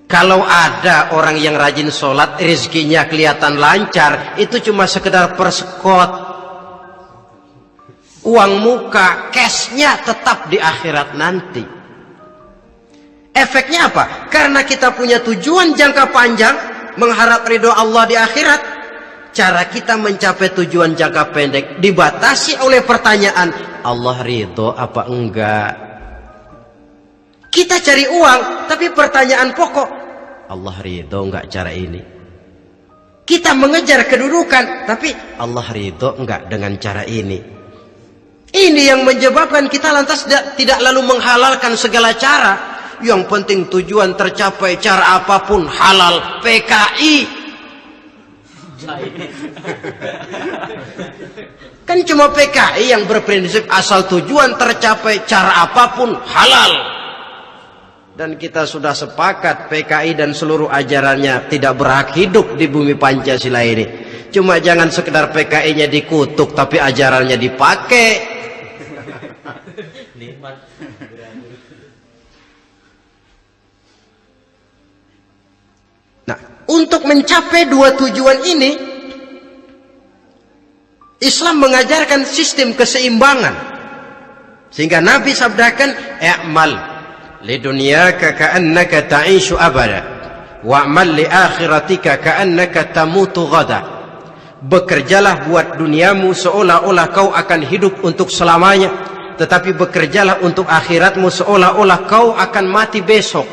Kalau ada orang yang rajin sholat, rezekinya kelihatan lancar, itu cuma sekedar persekot. Uang muka, cashnya tetap di akhirat nanti. Efeknya apa? Karena kita punya tujuan jangka panjang, mengharap ridho Allah di akhirat, cara kita mencapai tujuan jangka pendek dibatasi oleh pertanyaan, Allah ridho apa enggak? Kita cari uang, tapi pertanyaan pokok, Allah ridho enggak cara ini? Kita mengejar kedudukan, tapi Allah ridho enggak dengan cara ini? Ini yang menyebabkan kita lantas tidak lalu menghalalkan segala cara. Yang penting tujuan tercapai, cara apapun halal. PKI kan cuma PKI yang berprinsip asal tujuan tercapai, cara apapun halal. Dan kita sudah sepakat PKI dan seluruh ajarannya tidak berhak hidup di bumi Pancasila ini. Cuma jangan sekedar PKI-nya dikutuk tapi ajarannya dipakai. Nah, untuk mencapai dua tujuan ini, Islam mengajarkan sistem keseimbangan. Sehingga Nabi sabdakan, "I'mal lidunyaka ka'annaka ta'ishu abada, wa'mal li akhiratika ka'annaka tamutu ghada." Bekerjalah buat duniamu seolah-olah kau akan hidup untuk selamanya, tetapi bekerjalah untuk akhiratmu seolah-olah kau akan mati besok.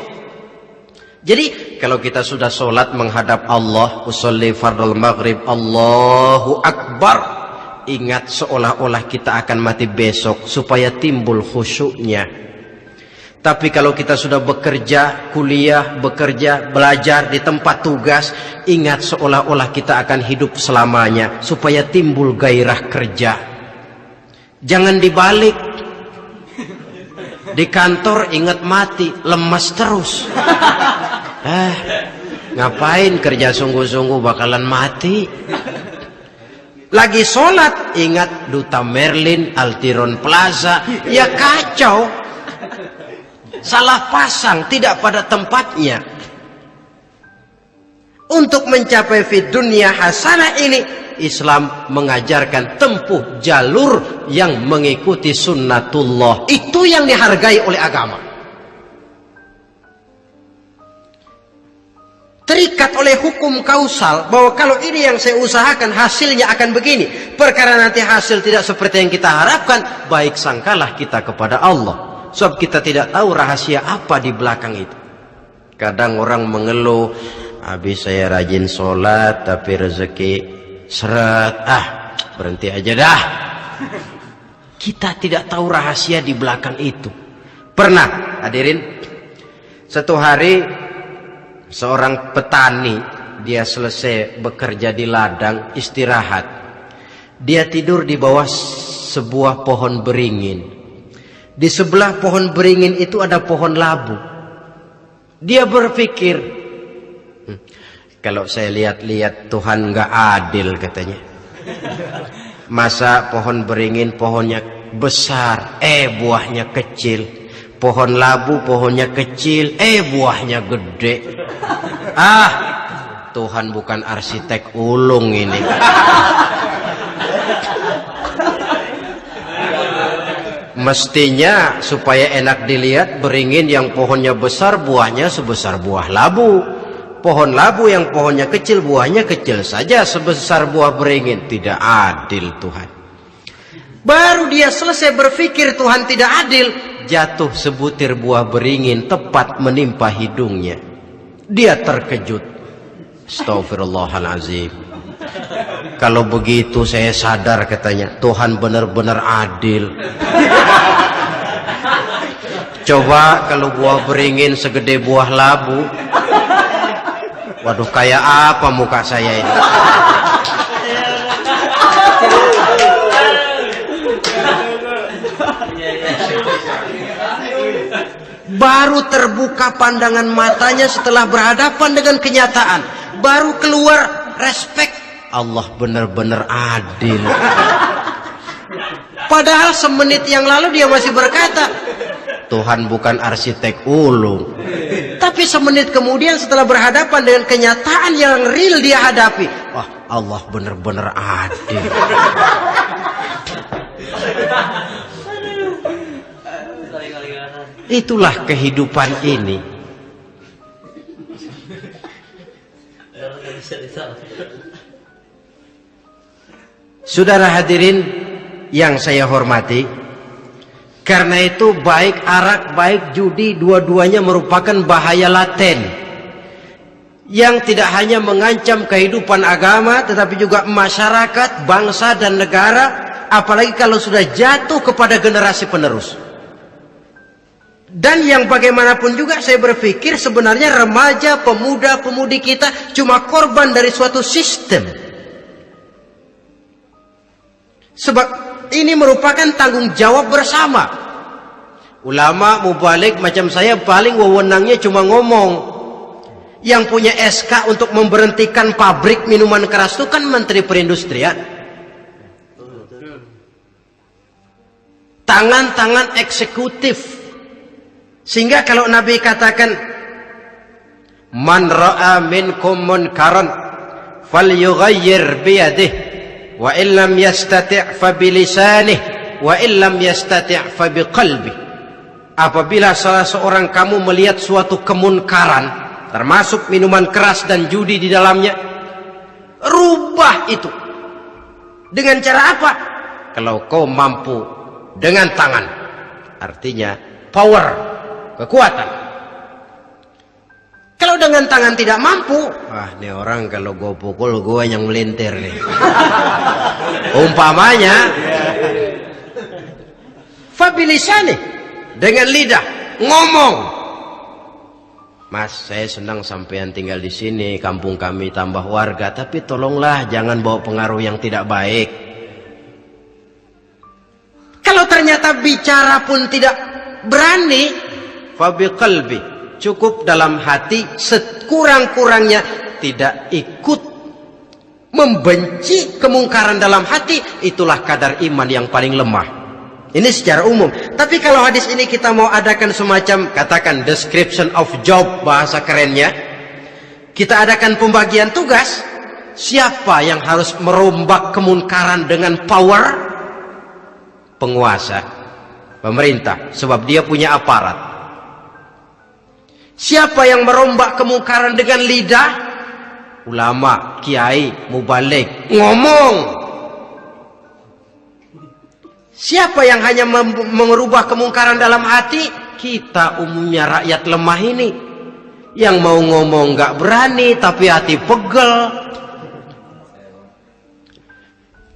Jadi kalau kita sudah sholat menghadap Allah, usolli fardul maghrib, Allahu Akbar, ingat seolah-olah kita akan mati besok supaya timbul khusyuknya. Tapi kalau kita sudah bekerja, kuliah, bekerja, belajar di tempat tugas, ingat seolah-olah kita akan hidup selamanya supaya timbul gairah kerja. Jangan dibalik. Di kantor ingat mati, lemas terus. Ngapain kerja sungguh-sungguh, bakalan mati. Lagi sholat ingat Duta Merlin, Altiron Plaza, ya kacau. Salah pasang, tidak pada tempatnya. Untuk mencapai fid dunya hasanah ini, Islam mengajarkan tempuh jalur yang mengikuti sunnatullah. Itu yang dihargai oleh agama. Terikat oleh hukum kausal bahwa kalau ini yang saya usahakan hasilnya akan begini. Perkara nanti hasil tidak seperti yang kita harapkan, baik sangkalah kita kepada Allah. Sebab kita tidak tahu rahasia apa di belakang itu. Kadang orang mengeluh, habis saya rajin sholat tapi rezeki seret, berhenti aja dah. Kita tidak tahu rahasia di belakang itu. Pernah hadirin, satu hari seorang petani, dia selesai bekerja di ladang, istirahat. Dia tidur di bawah sebuah pohon beringin. Di sebelah pohon beringin itu ada pohon labu. Dia berpikir, kalau saya lihat-lihat Tuhan nggak adil katanya. Masa pohon beringin pohonnya besar, buahnya kecil. Pohon labu pohonnya kecil, buahnya gede. Tuhan bukan arsitek ulung ini. Mestinya supaya enak dilihat, beringin yang pohonnya besar buahnya sebesar buah labu. Pohon labu yang pohonnya kecil buahnya kecil saja sebesar buah beringin. Tidak adil Tuhan. Baru dia selesai berpikir Tuhan tidak adil, jatuh sebutir buah beringin tepat menimpa hidungnya. Dia terkejut. Astagfirullahalazim. Kalau begitu saya sadar katanya, Tuhan benar-benar adil. Coba kalau buah beringin segede buah labu. Waduh, kayak apa muka saya ini? Baru terbuka pandangan matanya setelah berhadapan dengan kenyataan. Baru keluar respek. Allah benar-benar adil. Padahal semenit yang lalu dia masih berkata, Tuhan bukan arsitek ulung. Tapi semenit kemudian setelah berhadapan dengan kenyataan yang real dia hadapi, wah, Allah benar-benar adil. Itulah kehidupan ini. Saudara hadirin yang saya hormati, karena itu baik arak, baik judi, dua-duanya merupakan bahaya laten yang tidak hanya mengancam kehidupan agama, tetapi juga masyarakat, bangsa dan negara, apalagi kalau sudah jatuh kepada generasi penerus. Dan yang bagaimanapun juga saya berpikir sebenarnya remaja, pemuda, pemudi kita cuma korban dari suatu sistem. Sebab ini merupakan tanggung jawab bersama. Ulama mubalik macam saya paling wewenangnya cuma ngomong. Yang punya SK untuk memberhentikan pabrik minuman keras itu kan Menteri Perindustrian. Tangan-tangan eksekutif. Sehingga kalau Nabi katakan, Man ra'a minkum munkaran falyughayyir biyadihi wa illam yastati' fa bilisanihi wa illam yastati' fa biqalbihi. Apabila salah seorang kamu melihat suatu kemunkaran, termasuk minuman keras dan judi di dalamnya, rubah itu. Dengan cara apa? Kalau kau mampu dengan tangan, artinya power, kekuatan. Kalau dengan tangan tidak mampu, ini orang kalau gue pukul gue yang melintir nih. Umpamanya, fabilisani, dengan lidah ngomong. Mas, saya senang sampean tinggal di sini, kampung kami tambah warga, tapi tolonglah jangan bawa pengaruh yang tidak baik. Kalau ternyata bicara pun tidak berani, fabiqalbi, cukup dalam hati, sekurang-kurangnya tidak ikut membenci kemungkaran dalam hati, itulah kadar iman yang paling lemah. Ini secara umum. Tapi kalau hadis ini kita mau adakan semacam, katakan description of job bahasa kerennya, kita adakan pembagian tugas. Siapa yang harus merombak kemungkaran dengan power? Penguasa, pemerintah, sebab dia punya aparat. Siapa yang merombak kemungkaran dengan lidah? Ulama, kiai, mubalik, ngomong. Siapa yang hanya merubah kemungkaran dalam hati? Kita umumnya rakyat lemah ini, yang mau ngomong gak berani tapi hati pegel.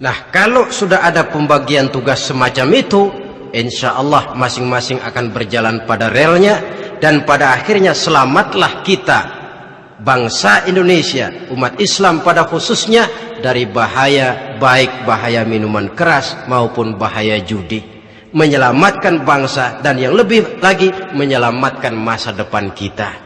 Nah, kalau sudah ada pembagian tugas semacam itu, insya Allah masing-masing akan berjalan pada relnya, dan pada akhirnya selamatlah kita, bangsa Indonesia, umat Islam pada khususnya, dari bahaya, baik bahaya minuman keras maupun bahaya judi. Menyelamatkan bangsa, dan yang lebih lagi menyelamatkan masa depan kita.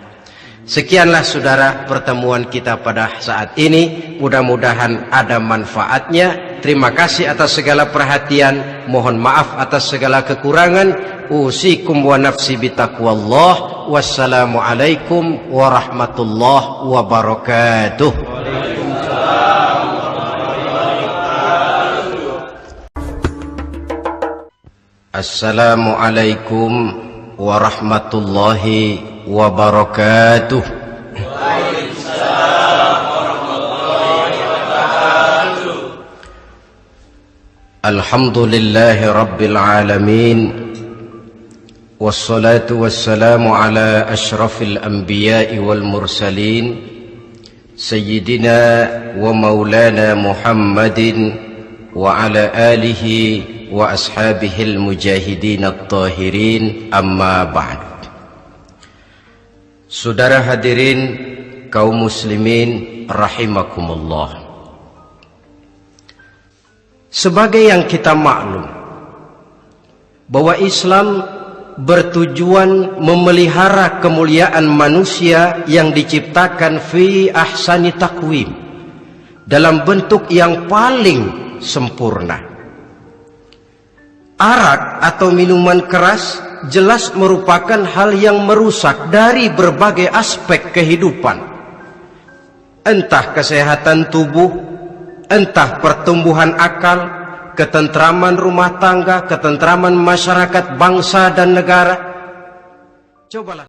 Sekianlah saudara pertemuan kita pada saat ini. Mudah-mudahan ada manfaatnya. Terima kasih atas segala perhatian. Mohon maaf atas segala kekurangan. Usikum wa nafsi bitaqwallah. Wassalamualaikum warahmatullahi wabarakatuh. Assalamualaikum warahmatullahi wabarakatuh. Waalaikumsalam warahmatullahi wabarakatuh. Alhamdulillahi rabbil alamin. Wassalatu wassalamu ala ashrafil anbiya'i wal mursalin, sayyidina wa maulana Muhammadin wa ala alihi wa ashabihil mujahidin at-tahirin, amma ba'd. Saudara hadirin kaum muslimin rahimakumullah. Sebagai yang kita maklum bahwa Islam bertujuan memelihara kemuliaan manusia yang diciptakan fi ahsani taqwim, dalam bentuk yang paling sempurna. Arak atau minuman keras jelas merupakan hal yang merusak dari berbagai aspek kehidupan. Entah kesehatan tubuh, entah pertumbuhan akal, ketentraman rumah tangga, ketentraman masyarakat, bangsa dan negara. Cobalah